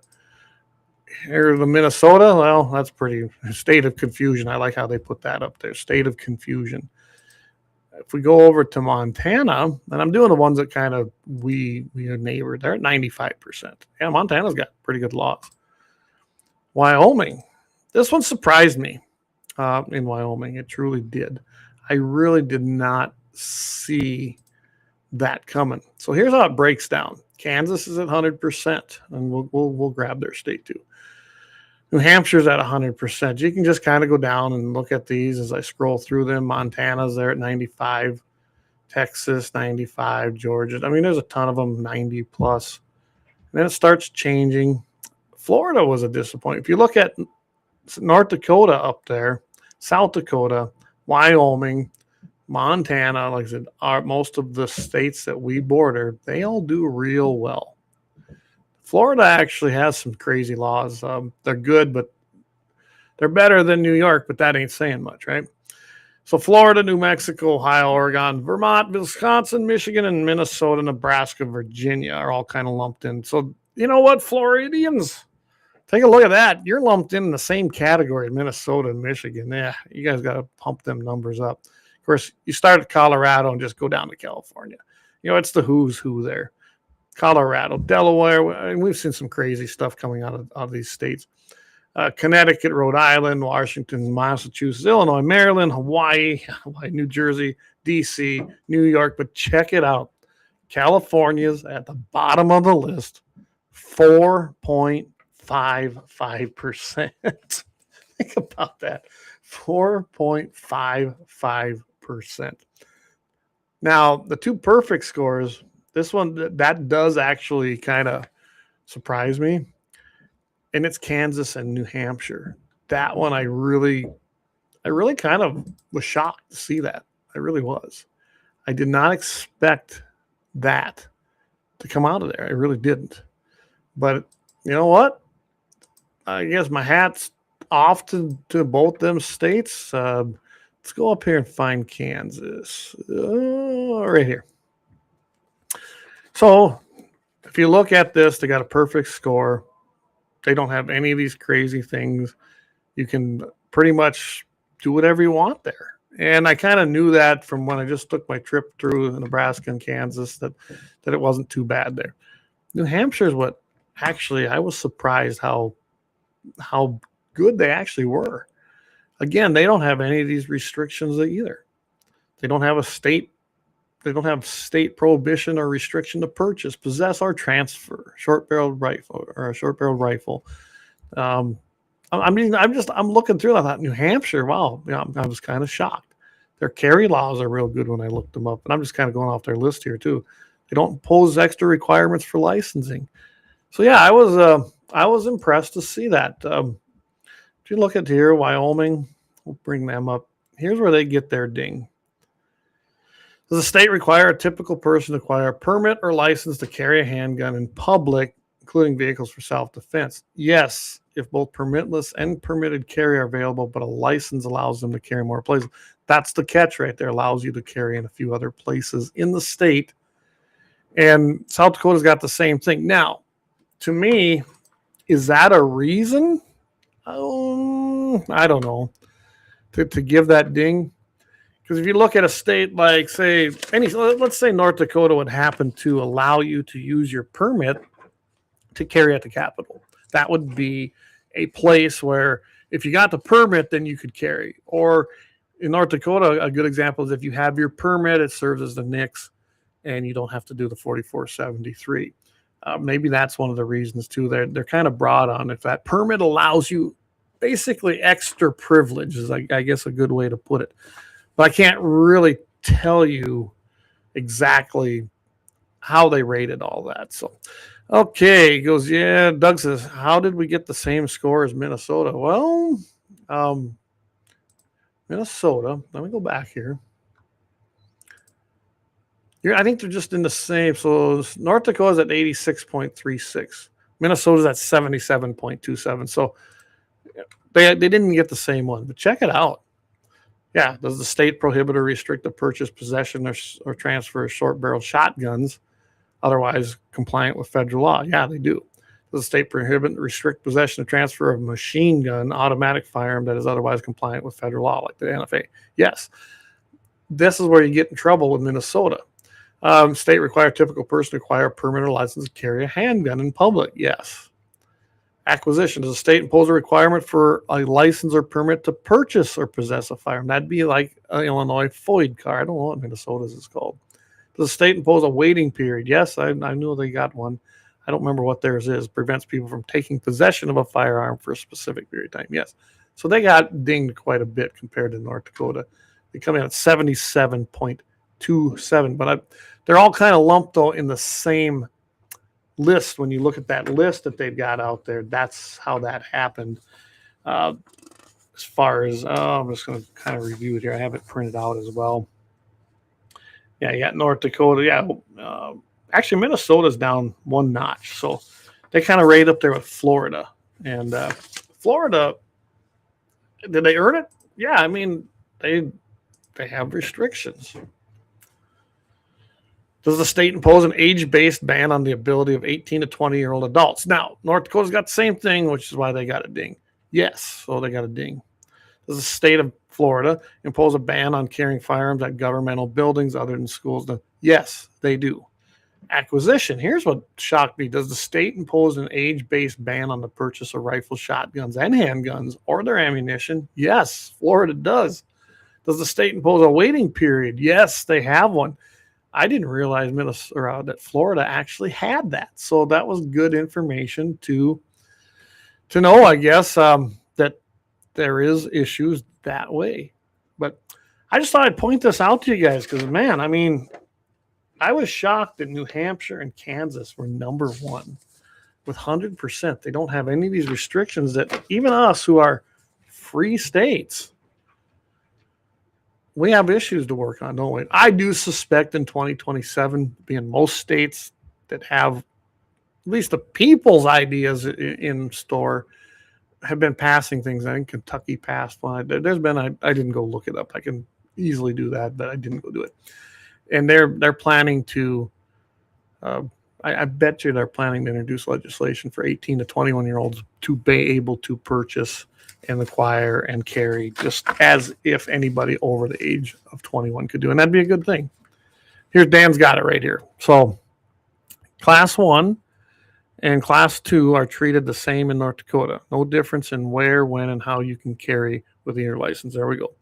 Here the Minnesota, well, that's pretty state of confusion. I like how they put that up there. State of confusion. If we go over to Montana, and I'm doing the ones that kind of we are neighbor, they're at 95%. Yeah, Montana's got pretty good laws. Wyoming. This one surprised me in Wyoming. It truly did. I really did not see that coming. So here's how it breaks down. Kansas is at 100%, and we'll grab their state too. New Hampshire's at 100%. You can just kind of go down and look at these as I scroll through them. Montana's there at 95, Texas 95, Georgia. I mean, there's a ton of them, 90 plus. And then it starts changing. Florida was a disappointment. If you look at North Dakota up there, South Dakota, Wyoming, Montana, like I said, most of the states that we border, they all do real well. Florida actually has some crazy laws. They're good, but they're better than New York, but that ain't saying much, right? So Florida, New Mexico, Ohio, Oregon, Vermont, Wisconsin, Michigan, and Minnesota, Nebraska, Virginia are all kind of lumped in. So you know what, Floridians? Take a look at that. You're lumped in the same category, Minnesota and Michigan. Yeah, you guys got to pump them numbers up. Of course, you start at Colorado and just go down to California. You know, it's the who's who there. Colorado, Delaware, and we've seen some crazy stuff coming out of these states. Connecticut, Rhode Island, Washington, Massachusetts, Illinois, Maryland, Hawaii, New Jersey, D.C., New York. But check it out. California's at the bottom of the list, 4.55%. Think about that. 4.55%. Now, the 2 perfect scores, this one, that does actually kind of surprise me. And it's Kansas and New Hampshire. That one, I really kind of was shocked to see that. I really was. I did not expect that to come out of there. I really didn't. But you know what? I guess my hat's off to both them states. Let's go up here and find Kansas. Right here. So if you look at this, they got a perfect score. They don't have any of these crazy things. You can pretty much do whatever you want there. And I kind of knew that from when I just took my trip through Nebraska and Kansas that it wasn't too bad there. New Hampshire is what actually I was surprised how good they actually were. Again, they don't have any of these restrictions either. They don't have state prohibition or restriction to purchase, possess, or transfer short-barreled rifle or a short-barreled rifle. I'm looking through. I thought New Hampshire. Wow, yeah, I was kind of shocked. Their carry laws are real good when I looked them up, and I'm just kind of going off their list here too. They don't impose extra requirements for licensing. So yeah, I was impressed to see that. If you look at here, Wyoming, we'll bring them up. Here's where they get their ding. Does the state require a typical person to acquire a permit or license to carry a handgun in public, including vehicles for self-defense? Yes, if both permitless and permitted carry are available, but a license allows them to carry more places. That's the catch right there. Allows you to carry in a few other places in the state. And South Dakota's got the same thing. Now, to me, is that a reason? I don't know. To give that ding? Because if you look at a state like, let's say North Dakota would happen to allow you to use your permit to carry at the Capitol. That would be a place where if you got the permit, then you could carry. Or in North Dakota, a good example is if you have your permit, it serves as the NICS, and you don't have to do the 4473. Maybe that's one of the reasons too. They're kind of broad on if that permit allows you basically extra privilege is, I guess, a good way to put it. But I can't really tell you exactly how they rated all that. So, okay, he goes, yeah. Doug says, how did we get the same score as Minnesota? Well, Minnesota, let me go back here. I think they're just in the same. So North Dakota's at 86.36. Minnesota's at 77.27. So they didn't get the same one. But check it out. Yeah, does the state prohibit or restrict the purchase, possession, or transfer of short-barreled shotguns otherwise compliant with federal law? Yeah, they do. Does the state prohibit or restrict possession or transfer of machine gun, automatic firearm that is otherwise compliant with federal law, like the NFA? Yes. This is where you get in trouble with Minnesota. State require typical person to acquire a permit or license to carry a handgun in public. Yes. Acquisition. Does the state impose a requirement for a license or permit to purchase or possess a firearm? That'd be like an Illinois FOID card. I don't know what Minnesota's is called. Does the state impose a waiting period? Yes, I knew they got one. I don't remember what theirs is. Prevents people from taking possession of a firearm for a specific period of time. Yes. So they got dinged quite a bit compared to North Dakota. They come in at 77.27, but they're all kind of lumped though in the same list. When you look at that list that they've got out there, that's how that happened. As far as, I'm just going to kind of review it here. I have it printed out as well. Yeah, you got North Dakota. Yeah, actually Minnesota's down one notch. So they kind of right up there with Florida. And Florida, did they earn it? Yeah, I mean, they have restrictions. Does the state impose an age-based ban on the ability of 18 to 20-year-old adults? Now, North Dakota's got the same thing, which is why they got a ding. Yes, so they got a ding. Does the state of Florida impose a ban on carrying firearms at governmental buildings other than schools? Yes, they do. Acquisition. Here's what shocked me. Does the state impose an age-based ban on the purchase of rifles, shotguns, and handguns or their ammunition? Yes, Florida does. Does the state impose a waiting period? Yes, they have one. I didn't realize that Florida actually had that. So that was good information to know, I guess, that there is issues that way. But I just thought I'd point this out to you guys because, man, I mean, I was shocked that New Hampshire and Kansas were number one with 100%. They don't have any of these restrictions that even us who are free states, we have issues to work on, don't we? I do suspect in 2027, being most states that have at least the people's ideas in store have been passing things. I think Kentucky passed one. There's been, I didn't go look it up. I can easily do that, but I didn't go do it. And they're planning to, I bet you they're planning to introduce legislation for 18 to 21-year-olds to be able to purchase and acquire and carry, just as if anybody over the age of 21 could do. And that'd be a good thing. Here's Dan's got it right here. So class 1 and class 2 are treated the same in North Dakota. No difference in where, when, and how you can carry within your license. There we go.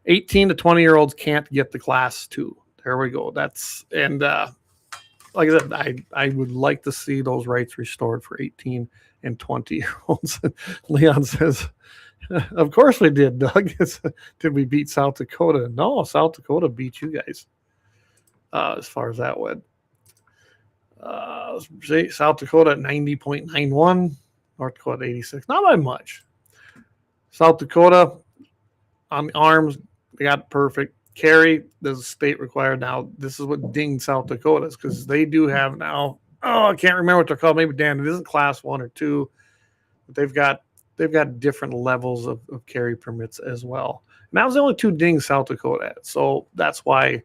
18 to 20-year-olds can't get the class 2. There we go. That's, and like I said, I would like to see those rights restored for 18 and 20-year-olds. Leon says, of course we did, Doug. Did we beat South Dakota? No, South Dakota beat you guys as far as that went. South Dakota at 90.91, North Dakota at 86. Not by much. South Dakota on the arms, they got perfect. Carry, does the state require now? This is what dinged South Dakota's because they do have now. Oh, I can't remember what they're called. Maybe Dan, it isn't class 1 or 2, but they've got different levels of carry permits as well. And that was the only 2 dings South Dakota had. So that's why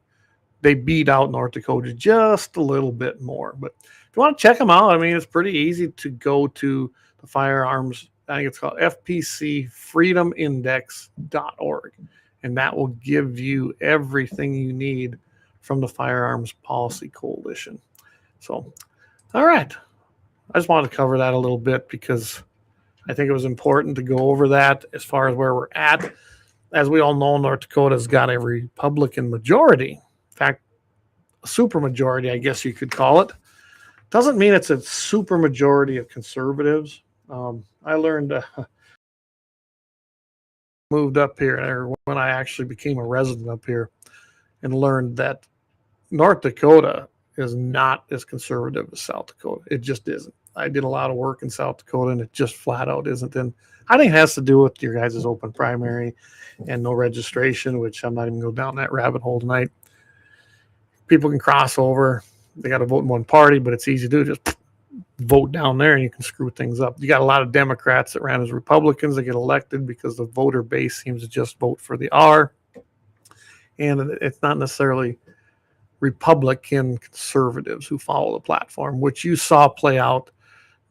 they beat out North Dakota just a little bit more. But if you want to check them out, I mean, it's pretty easy to go to the firearms. I think it's called FPCFreedomIndex.org. And that will give you everything you need from the Firearms Policy Coalition. So, all right. I just wanted to cover that a little bit because I think it was important to go over that as far as where we're at. As we all know, North Dakota's got a Republican majority. In fact, a super majority, I guess you could call it. Doesn't mean it's a super majority of conservatives. I learned moved up here, or when I actually became a resident up here, and learned that North Dakota is not as conservative as South Dakota. It just isn't. I did a lot of work in South Dakota, and it just flat out isn't. And I think it has to do with your guys' open primary and no registration, which I'm not even going down that rabbit hole tonight. People can cross over. They got to vote in one party, but it's easy to do. Just vote down there and you can screw things up. You got a lot of Democrats that ran as Republicans that get elected because the voter base seems to just vote for the R. And it's not necessarily Republican conservatives who follow the platform, which you saw play out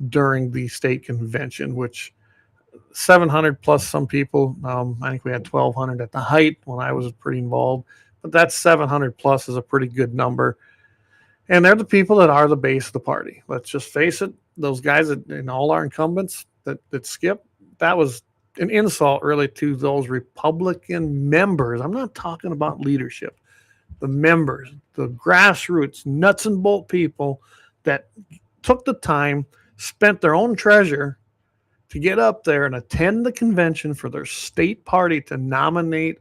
during the state convention, which 700 plus some people. I think we had 1,200 at the height when I was pretty involved, but that 700 plus is a pretty good number. And they're the people that are the base of the party. Let's just face it. Those guys that, and all our incumbents that skip, that was an insult really to those Republican members. I'm not talking about leadership. The members, the grassroots, nuts and bolt people that took the time, spent their own treasure to get up there and attend the convention for their state party to nominate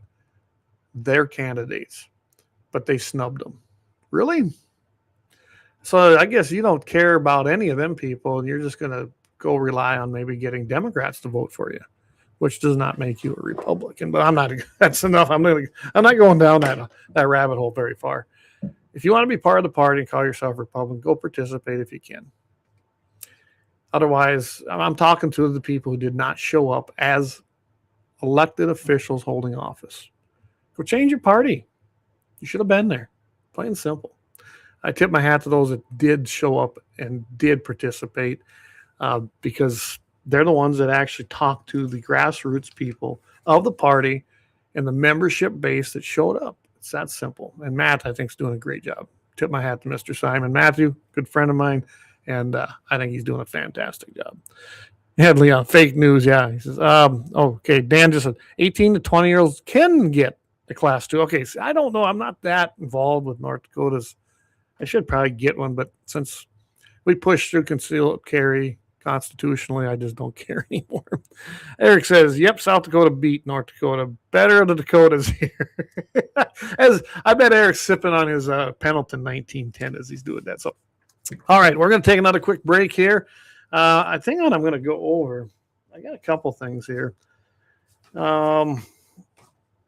their candidates. But they snubbed them. Really? So I guess you don't care about any of them people, and you're just going to go rely on maybe getting Democrats to vote for you, which does not make you a Republican. But I'm not. That's enough. I'm not going down that rabbit hole very far. If you want to be part of the party and call yourself Republican, go participate if you can. Otherwise, I'm talking to the people who did not show up as elected officials holding office. Go change your party. You should have been there. Plain and simple. I tip my hat to those that did show up and did participate because they're the ones that actually talk to the grassroots people of the party and the membership base that showed up. It's that simple. And Matt, I think, is doing a great job. Tip my hat to Mr. Simon Matthew, good friend of mine, and I think he's doing a fantastic job. Headley on fake news, yeah. He says, okay, Dan just said 18 to 20-year-olds can get the Class 2. Okay, so I don't know. I'm not that involved with North Dakota's. I should probably get one, but since we pushed through concealed carry constitutionally, I just don't care anymore. Eric says, yep, South Dakota beat North Dakota. Better of the Dakotas here. As I bet Eric's sipping on his Pendleton 1910 as he's doing that. So, all right, we're going to take another quick break here. I think what I'm going to go over, I got a couple things here. Yeah,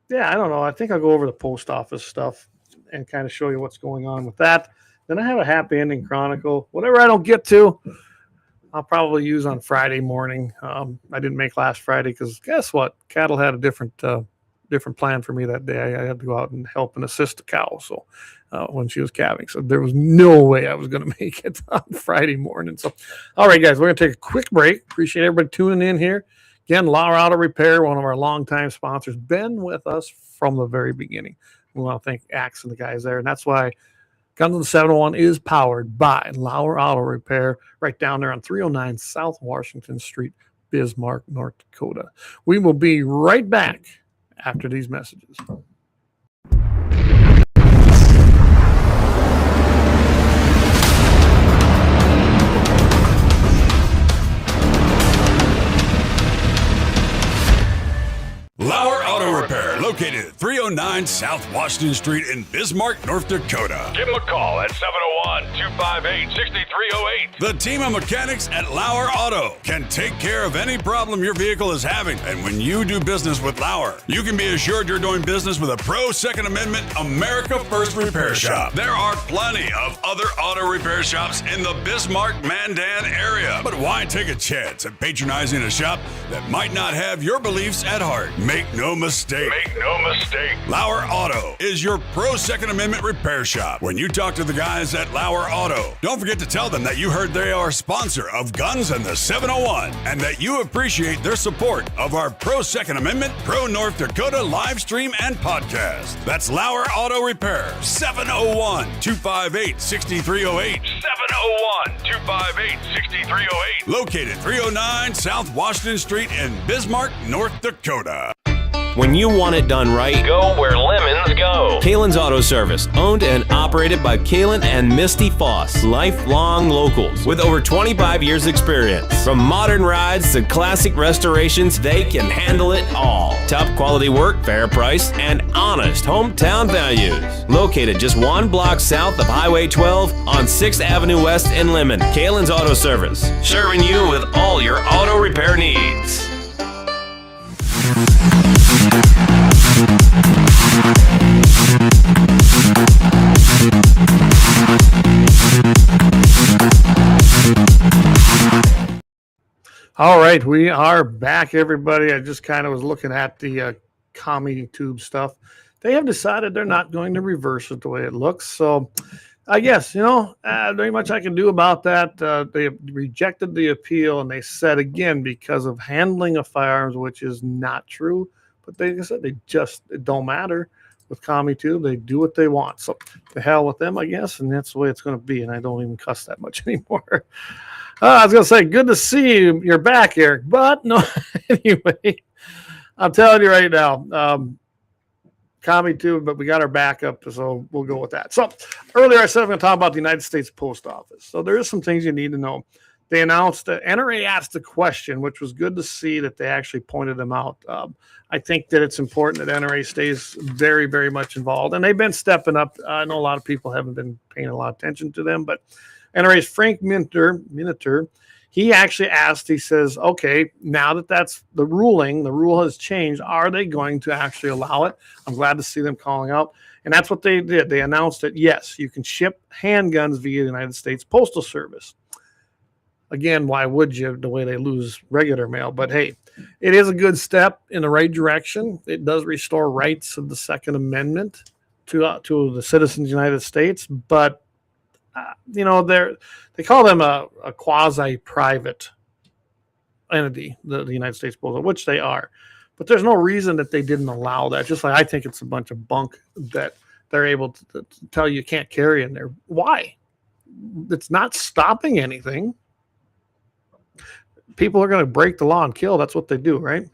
I don't know. I think I'll go over the post office stuff and kind of show you what's going on with that. Then I have a happy ending chronicle. Whatever I don't get to, I'll probably use on Friday morning. I didn't make last Friday because guess what? Cattle had a different plan for me that day. I had to go out and help and assist the cow. So when she was calving, so there was no way I was going to make it on Friday morning. So, all right, guys, we're going to take a quick break. Appreciate everybody tuning in here. Again, LAUER Auto Repair, one of our longtime sponsors, been with us from the very beginning. We want to thank Axe and the guys there, and that's why Guns on the 701 is powered by LAUER Auto Repair right down there on 309 South Washington Street, Bismarck, North Dakota. We will be right back after these messages. LAUER Auto Repair, located at 309 South Washington Street in Bismarck, North Dakota. Give them a call at 701-258-6308. The team of mechanics at LAUER Auto can take care of any problem your vehicle is having. And when you do business with LAUER, you can be assured you're doing business with a pro Second Amendment America First repair shop. There are plenty of other auto repair shops in the Bismarck-Mandan area. But why take a chance at patronizing a shop that might not have your beliefs at heart? Make no mistake. LAUER Auto is your pro Second Amendment repair shop. When you talk to the guys at LAUER Auto, don't forget to tell them that you heard they are a sponsor of Guns and the 701 and that you appreciate their support of our pro Second Amendment, pro North Dakota live stream and podcast. That's LAUER Auto Repair, 701-258-6308. 701-258-6308. Located 309 South Washington Street in Bismarck, North Dakota. When you want it done right, Go where lemons go. Kalon's Auto Service, owned and operated by Kalon and Misty Foss, lifelong locals with over 25 years experience. From modern rides to classic restorations, they can handle it all. Top quality work, fair price, and honest hometown values. Located just 1 block south of Highway 12 on 6th Avenue West in Lemmon, Kalon's Auto Service, serving you with all your auto repair needs. All right, we are back, everybody. I just kind of was looking at the commie tube stuff. They have decided they're not going to reverse it the way it looks. So I guess, very much I can do about that. They rejected the appeal, and they said, again, because of handling of firearms, which is not true. But they said it don't matter with commie tube. They do what they want. So to hell with them, I guess, and that's the way it's going to be. And I don't even cuss that much anymore. I was going to say, good to see you. You're back, Eric. But no, anyway, I'm telling you right now, commie tube, but we got our backup, so we'll go with that. So earlier I said I'm going to talk about the United States Post Office. So there is some things you need to know. They announced that NRA asked a question, which was good to see that they actually pointed them out. I think that it's important that NRA stays very, very much involved, and they've been stepping up. I know a lot of people haven't been paying a lot of attention to them, but NRA's Frank Miniter, he actually asked, he says, okay, now that that's the rule has changed, are they going to actually allow it? I'm glad to see them calling out. And that's what they did. They announced that, yes, you can ship handguns via the United States Postal Service. Again, why would you, the way they lose regular mail? But hey, it is a good step in the right direction. It does restore rights of the Second Amendment to the citizens of the United States. But, they call them a quasi-private entity, the United States Postal, which they are. But there's no reason that they didn't allow that. Just like I think it's a bunch of bunk that they're able to tell you can't carry in there. Why? It's not stopping anything. People are going to break the law and kill. That's what they do, right?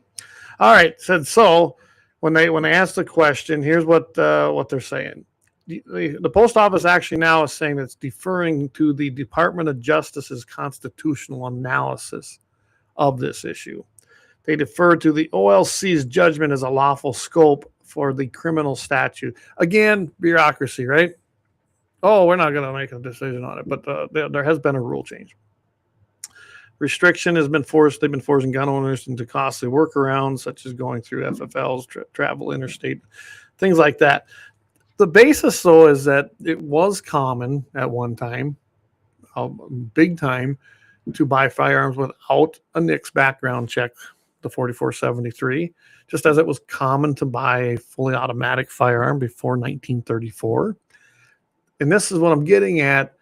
All right. So when they ask the question, here's what they're saying. The post office actually now is saying that it's deferring to the Department of Justice's constitutional analysis of this issue. They defer to the OLC's judgment as a lawful scope for the criminal statute. Again, bureaucracy, right? Oh, we're not going to make a decision on it, but there has been a rule change. Restriction has been forced. They've been forcing gun owners into costly workarounds, such as going through FFLs, travel interstate, things like that. The basis, though, is that it was common at one time, big time, to buy firearms without a NICS background check, the 4473, just as it was common to buy a fully automatic firearm before 1934. And this is what I'm getting at.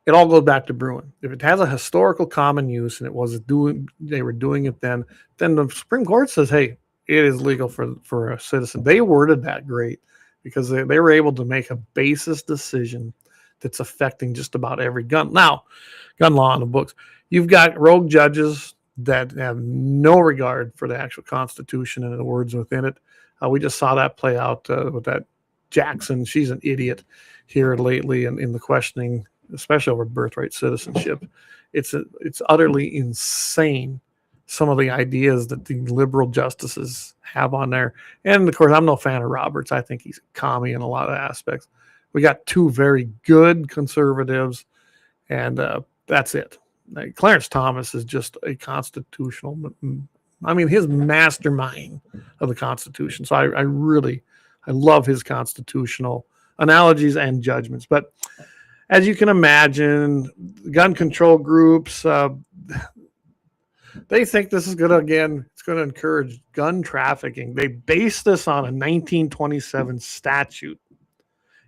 It all goes back to Bruin. If it has a historical common use and they were doing it then the Supreme Court says, hey, it is legal for a citizen. They worded that great because they were able to make a basis decision that's affecting just about every gun. Now, gun law in the books. You've got rogue judges that have no regard for the actual Constitution and the words within it. We just saw that play out with that Jackson. She's an idiot here lately in the questioning, especially over birthright citizenship. It's utterly insane, some of the ideas that the liberal justices have on there. And of course, I'm no fan of Roberts. I think he's a commie in a lot of aspects. We got two very good conservatives, and that's it. Like, Clarence Thomas is just a constitutional, his mastermind of the Constitution. So I love his constitutional analogies and judgments. But as you can imagine, gun control groups, they think this is going to encourage gun trafficking. They base this on a 1927 statute.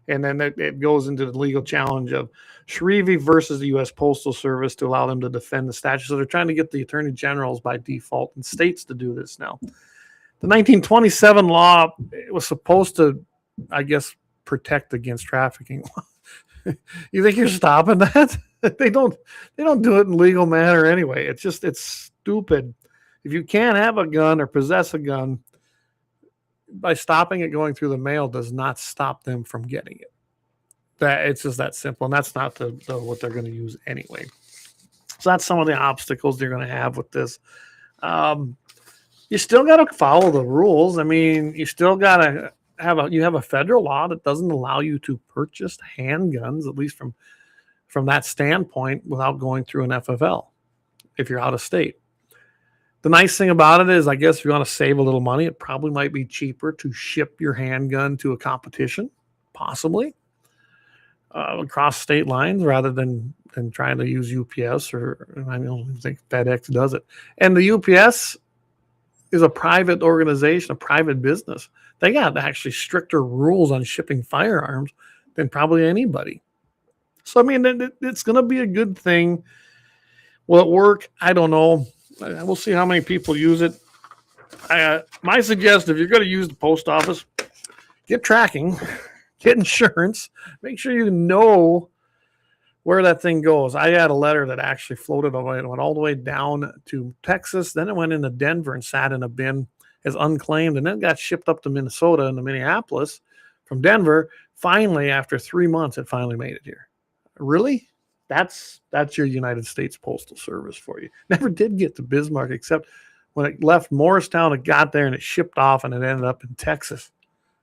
And then it goes into the legal challenge of Shrieve versus the U.S. Postal Service to allow them to defend the statute. So they're trying to get the attorney generals by default and states to do this now. The 1927 law, it was supposed to, I guess, protect against trafficking. You think you're stopping that? They don't do it in legal manner anyway. It's stupid. If you can't have a gun or possess a gun, by stopping it going through the mail does not stop them from getting it. That it's just that simple, and that's not what they're going to use anyway. So that's some of the obstacles they're going to have with this. You still got to follow the rules. I mean, you still got to have a federal law that doesn't allow you to purchase handguns, at least from that standpoint, without going through an FFL if you're out of state. The nice thing about it is, I guess if you want to save a little money, it probably might be cheaper to ship your handgun to a competition, possibly, across state lines rather than trying to use UPS or I don't think FedEx does it. And the UPS is a private organization, a private business. They got actually stricter rules on shipping firearms than probably anybody. So, I mean, it's going to be a good thing. Will it work? I don't know. We'll see how many people use it. My suggestion, if you're going to use the post office, get tracking, get insurance, make sure you know where that thing goes. I had a letter that actually floated away and went all the way down to Texas. Then it went into Denver and sat in a bin as unclaimed, and then got shipped up to Minnesota and to Minneapolis from Denver. Finally, after 3 months, it finally made it here. Really? That's your United States Postal Service for you. Never did get to Bismarck, except when it left Morristown, it got there and it shipped off and it ended up in Texas.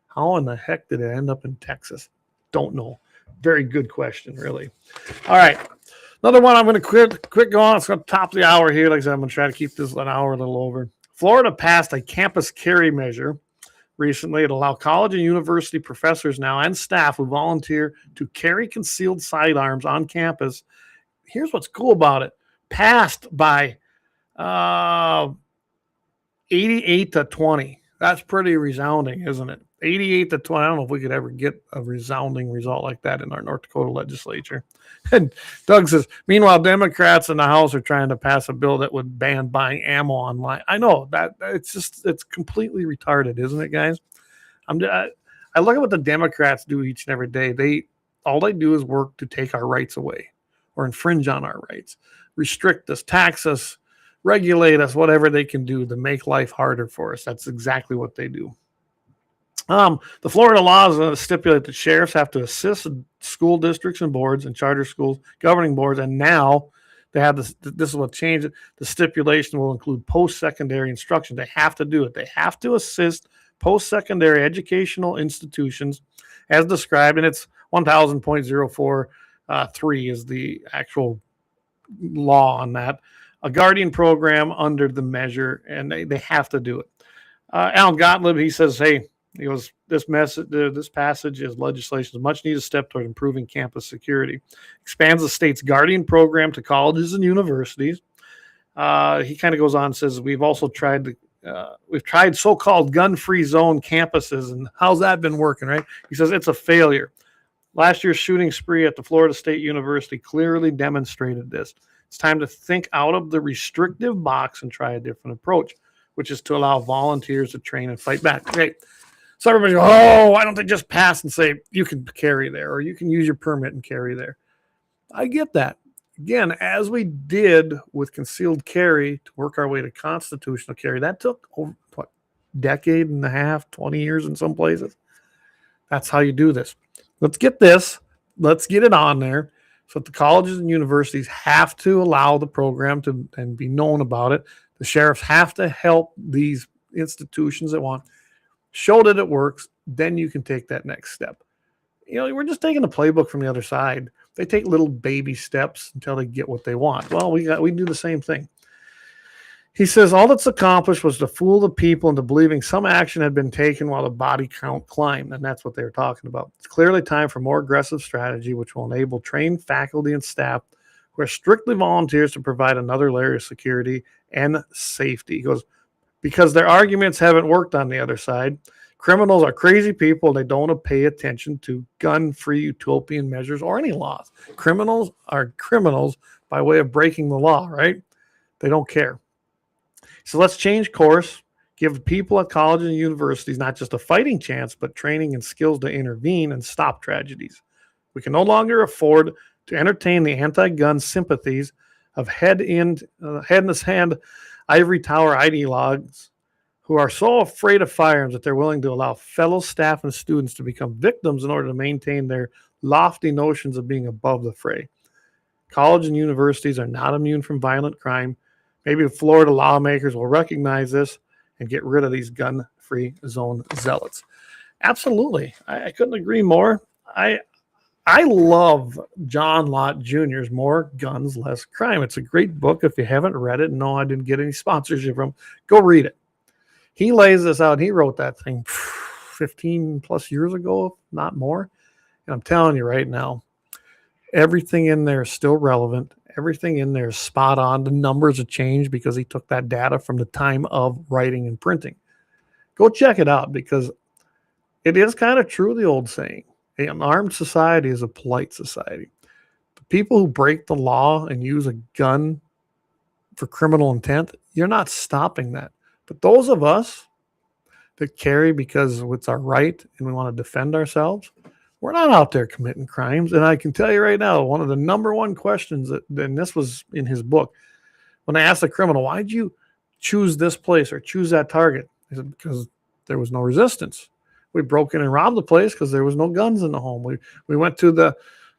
How in the heck did it end up in Texas? Don't know. Very good question, really. All right. Another one I'm going to quit going. It's going to top the hour here. Like I said, I'm going to try to keep this an hour a little over. Florida passed a campus carry measure recently to allow college and university professors now and staff who volunteer to carry concealed sidearms on campus. Here's what's cool about it. Passed by 88 to 20. That's pretty resounding, isn't it? 88 to 20. I don't know if we could ever get a resounding result like that in our North Dakota legislature. And Doug says, meanwhile, Democrats in the House are trying to pass a bill that would ban buying ammo online. I know that it's completely retarded, isn't it, guys? I look at what the Democrats do each and every day. All they do is work to take our rights away or infringe on our rights, restrict us, tax us, regulate us, whatever they can do to make life harder for us. That's exactly what they do. The Florida laws stipulate that sheriffs have to assist school districts and boards and charter schools, governing boards, and now they have this is what changed it. The stipulation will include post-secondary instruction. They have to do it. They have to assist post-secondary educational institutions as described, and it's 1000.043 is the actual law on that. A guardian program under the measure, and they have to do it. Alan Gottlieb, he says, hey, he goes, this passage is legislation, is much needed step toward improving campus security. Expands the state's guardian program to colleges and universities. He kind of goes on and says, we've also tried so-called gun-free zone campuses, and how's that been working, right? He says it's a failure. Last year's shooting spree at the Florida State University clearly demonstrated this. It's time to think out of the restrictive box and try a different approach, which is to allow volunteers to train and fight back. Okay. So everybody goes, oh, why don't they just pass and say you can carry there or you can use your permit and carry there? I get that. Again, as we did with concealed carry to work our way to constitutional carry, that took over, decade and a half, 20 years in some places. That's how you do this. Let's get this. Let's get it on there so that the colleges and universities have to allow the program to and be known about it. The sheriffs have to help these institutions that want. Show that it works, then you can take that next step. You know, we're just taking the playbook from the other side. They take little baby steps until they get what they want. Well, we do the same thing. He says all that's accomplished was to fool the people into believing some action had been taken while the body count climbed, and that's what they were talking about. It's clearly time for more aggressive strategy, which will enable trained faculty and staff who are strictly volunteers to provide another layer of security and safety. He goes, because their arguments haven't worked on the other side. Criminals are crazy people. They don't want to pay attention to gun-free utopian measures or any laws. Criminals are criminals by way of breaking the law, right? They don't care. So let's change course, give people at colleges and universities not just a fighting chance, but training and skills to intervene and stop tragedies. We can no longer afford to entertain the anti-gun sympathies of head in the sand ivory tower ideologues who are so afraid of firearms that they're willing to allow fellow staff and students to become victims in order to maintain their lofty notions of being above the fray. College and universities are not immune from violent crime. Maybe Florida lawmakers will recognize this and get rid of these gun-free zone zealots. Absolutely. I couldn't agree more. I love John Lott Jr.'s More Guns, Less Crime. It's a great book. If you haven't read it, no, I didn't get any sponsorship from, go read it. He lays this out. He wrote that thing 15 plus years ago, if not more. And I'm telling you right now, everything in there is still relevant. Everything in there is spot on. The numbers have changed because he took that data from the time of writing and printing. Go check it out because it is kind of true, the old saying. An armed society is a polite society. The people who break the law and use a gun for criminal intent, you're not stopping that. But those of us that carry because it's our right and we want to defend ourselves, we're not out there committing crimes. And I can tell you right now, one of the number one questions, and this was in his book, when I asked the criminal, why'd you choose this place or choose that target? He said, because there was no resistance. We broke in and robbed the place because there was no guns in the home. We went to the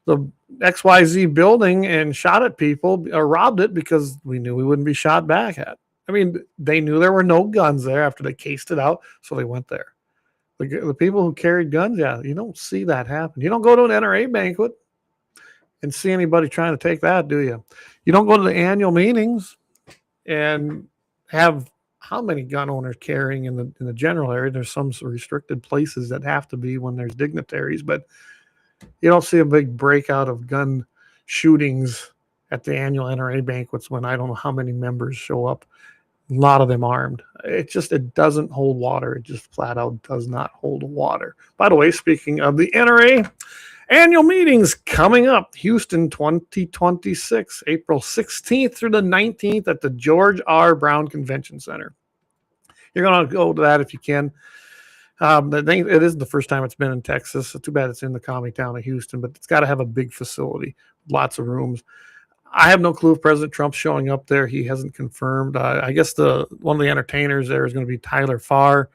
XYZ building and shot at people or robbed it because we knew we wouldn't be shot back at. I mean, they knew there were no guns there after they cased it out, so they went there. The people who carried guns, yeah, you don't see that happen. You don't go to an NRA banquet and see anybody trying to take that, do you? You don't go to the annual meetings and have how many gun owners carrying in the general area. There's some restricted places that have to be when there's dignitaries, but you don't see a big breakout of gun shootings at the annual NRA banquets when I don't know how many members show up. A lot of them armed. It doesn't hold water. It just flat out does not hold water. By the way, speaking of the NRA, annual meetings coming up, Houston 2026, April 16th through the 19th at the George R. Brown Convention Center. You're going to go to that if you can. It isn't the first time it's been in Texas. So too bad it's in the commie town of Houston, but it's got to have a big facility, lots of rooms. I have no clue if President Trump's showing up there. He hasn't confirmed. I guess one of the entertainers there is going to be Tyler Farr.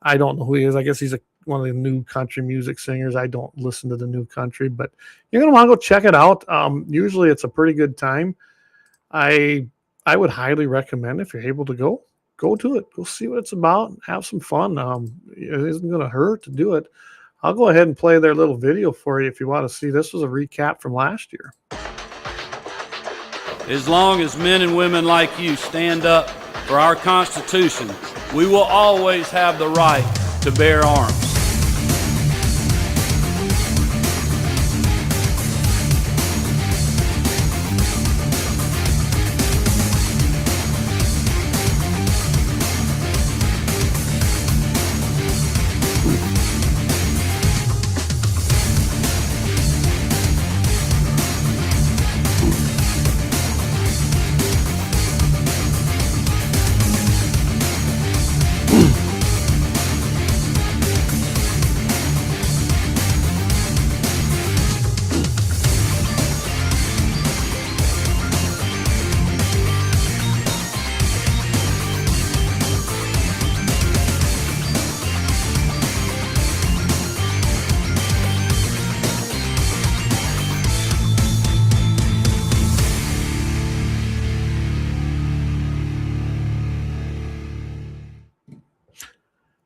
I don't know who he is. I guess he's one of the new country music singers. I don't listen to the new country, but you're going to want to go check it out. Usually it's a pretty good time. I would highly recommend, if you're able to go to it. Go see what it's about. Have some fun. It isn't going to hurt to do it. I'll go ahead and play their little video for you if you want to see. This was a recap from last year. As long as men and women like you stand up for our Constitution, we will always have the right to bear arms.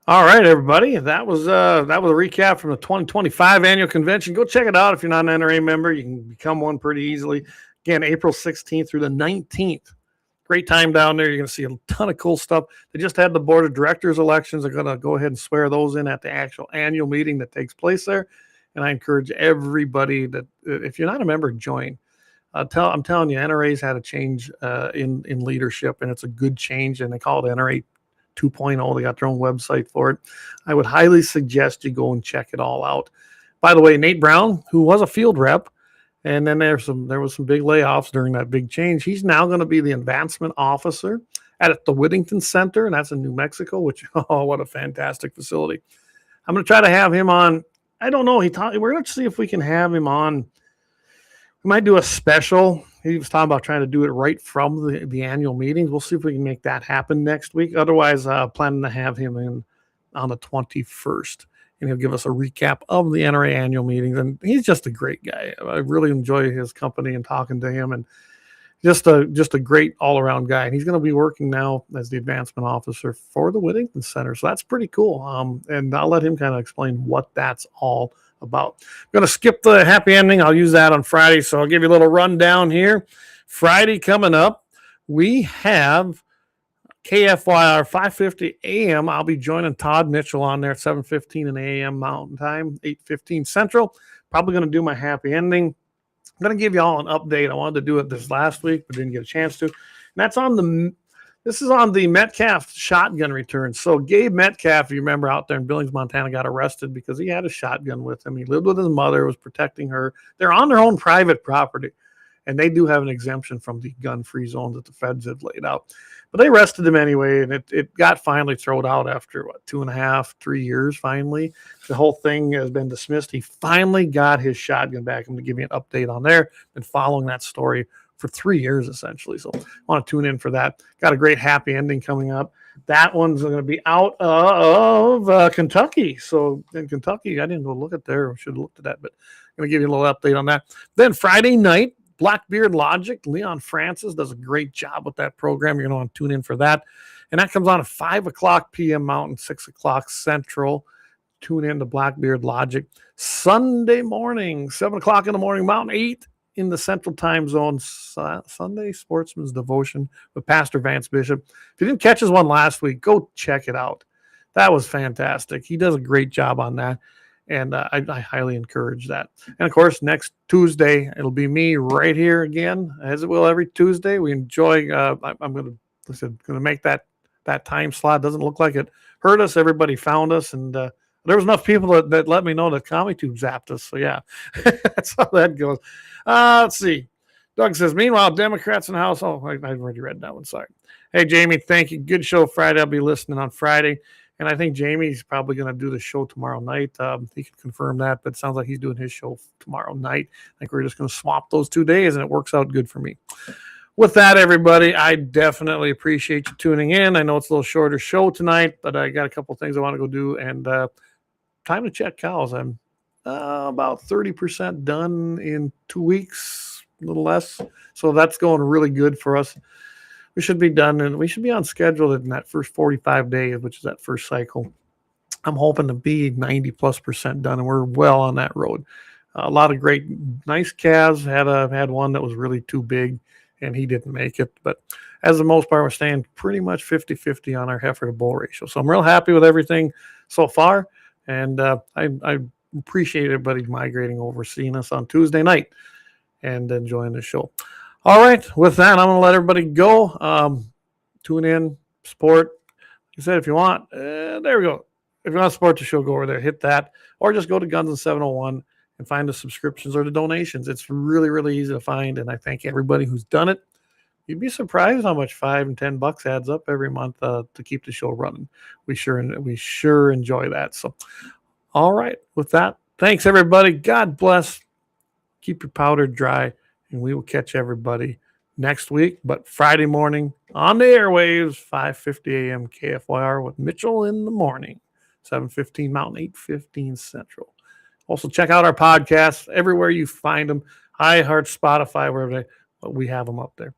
All right, everybody. That was a recap from the 2025 annual convention. Go check it out. If you're not an NRA member, you can become one pretty easily. Again, April 16th through the 19th. Great time down there. You're going to see a ton of cool stuff. They just had the board of directors elections. They're going to go ahead and swear those in at the actual annual meeting that takes place there. And I encourage everybody that if you're not a member, join. I'm telling you, NRA's had a change in leadership, and it's a good change. And they call it NRA 2.0. They got their own website for it. I would highly suggest you go and check it all out. By the way, Nate Brown, who was a field rep, and then there was some big layoffs during that big change. He's now going to be the advancement officer at the Whittington Center, and that's in New Mexico, which, oh, what a fantastic facility. I'm going to try to have him on. I don't know. We're going to see if we can have him on We might do a special. He was talking about trying to do it right from the annual meetings. We'll see if we can make that happen next week. Otherwise, planning to have him in on the 21st, and he'll give us a recap of the NRA annual meetings. And he's just a great guy. I really enjoy his company and talking to him, and just a great all-around guy. And he's going to be working now as the advancement officer for the Whittington Center. So that's pretty cool. And I'll let him kind of explain what that's all about. I'm going to skip the happy ending. I'll use that on Friday. So I'll give you a little rundown here. Friday coming up, we have KFYR 5:50 a.m. I'll be joining Todd Mitchell on there at 7:15 in the a.m. Mountain Time, 8:15 Central. Probably going to do my happy ending. I'm going to give you all an update. I wanted to do it this last week, but didn't get a chance to. And that's on this is on the Metcalf shotgun return. So Gabe Metcalf, you remember, out there in Billings, Montana, got arrested because he had a shotgun with him. He lived with his mother, was protecting her. They're on their own private property, and they do have an exemption from the gun-free zone that the feds have laid out. But they arrested him anyway, and it got finally thrown out after, 2.5, 3 years finally. The whole thing has been dismissed. He finally got his shotgun back. I'm going to give you an update on there. Been following that story for 3 years, essentially. So I want to tune in for that. Got a great happy ending coming up. That one's going to be out of Kentucky. So in Kentucky, I didn't go look at there. I should have looked at that, but I'm going to give you a little update on that. Then Friday night, Blackbeard Logic, Leon Francis does a great job with that program. You're going to want to tune in for that. And that comes on at 5 o'clock p.m. Mountain, 6 o'clock Central. Tune in to Blackbeard Logic. Sunday morning, 7 o'clock in the morning Mountain, 8 in the Central Time Zone. Sunday Sportsman's Devotion with Pastor Vance Bishop. If you didn't catch his one last week, go check it out. That was fantastic. He does a great job on that. And I highly encourage that. And, of course, next Tuesday, it'll be me right here again, as it will every Tuesday. We enjoy I'm going to make that time slot. Doesn't look like it hurt us. Everybody found us. And there was enough people that let me know that ComicTube zapped us. So, yeah, that's how that goes. Let's see. Doug says, meanwhile, Democrats in the House. Oh, I've already read that one. Sorry. Hey, Jamie, thank you. Good show Friday. I'll be listening on Friday. And I think Jamie's probably going to do the show tomorrow night. He can confirm that, but it sounds like he's doing his show tomorrow night. I think we're just going to swap those 2 days, and it works out good for me. With that, everybody, I definitely appreciate you tuning in. I know it's a little shorter show tonight, but I got a couple things I want to go do. And time to check cows. I'm about 30% done in 2 weeks, a little less. So that's going really good for us. We should be done, and we should be on schedule in that first 45 days, which is that first cycle. I'm hoping to be 90+% done, and we're well on that road. A lot of great, nice calves. Had one that was really too big, and he didn't make it. But as the most part, we're staying pretty much 50-50 on our heifer to bull ratio. So I'm real happy with everything so far, and I appreciate everybody migrating over, seeing us on Tuesday night, and enjoying the show. All right, with that, I'm going to let everybody go. Tune in, support. Like I said, if you want, there we go. If you want to support the show, go over there, hit that, or just go to Guns and 701 and find the subscriptions or the donations. It's really, really easy to find, and I thank everybody who's done it. You'd be surprised how much $5 and $10 adds up every month to keep the show running. We sure enjoy that. So, all right, with that, thanks everybody. God bless. Keep your powder dry. And we will catch everybody next week. But Friday morning on the airwaves, 5:50 a.m. KFYR with Mitchell in the morning, 7:15 Mountain, 8:15 Central. Also, check out our podcasts everywhere you find them. iHeart, Spotify, wherever we have them up there.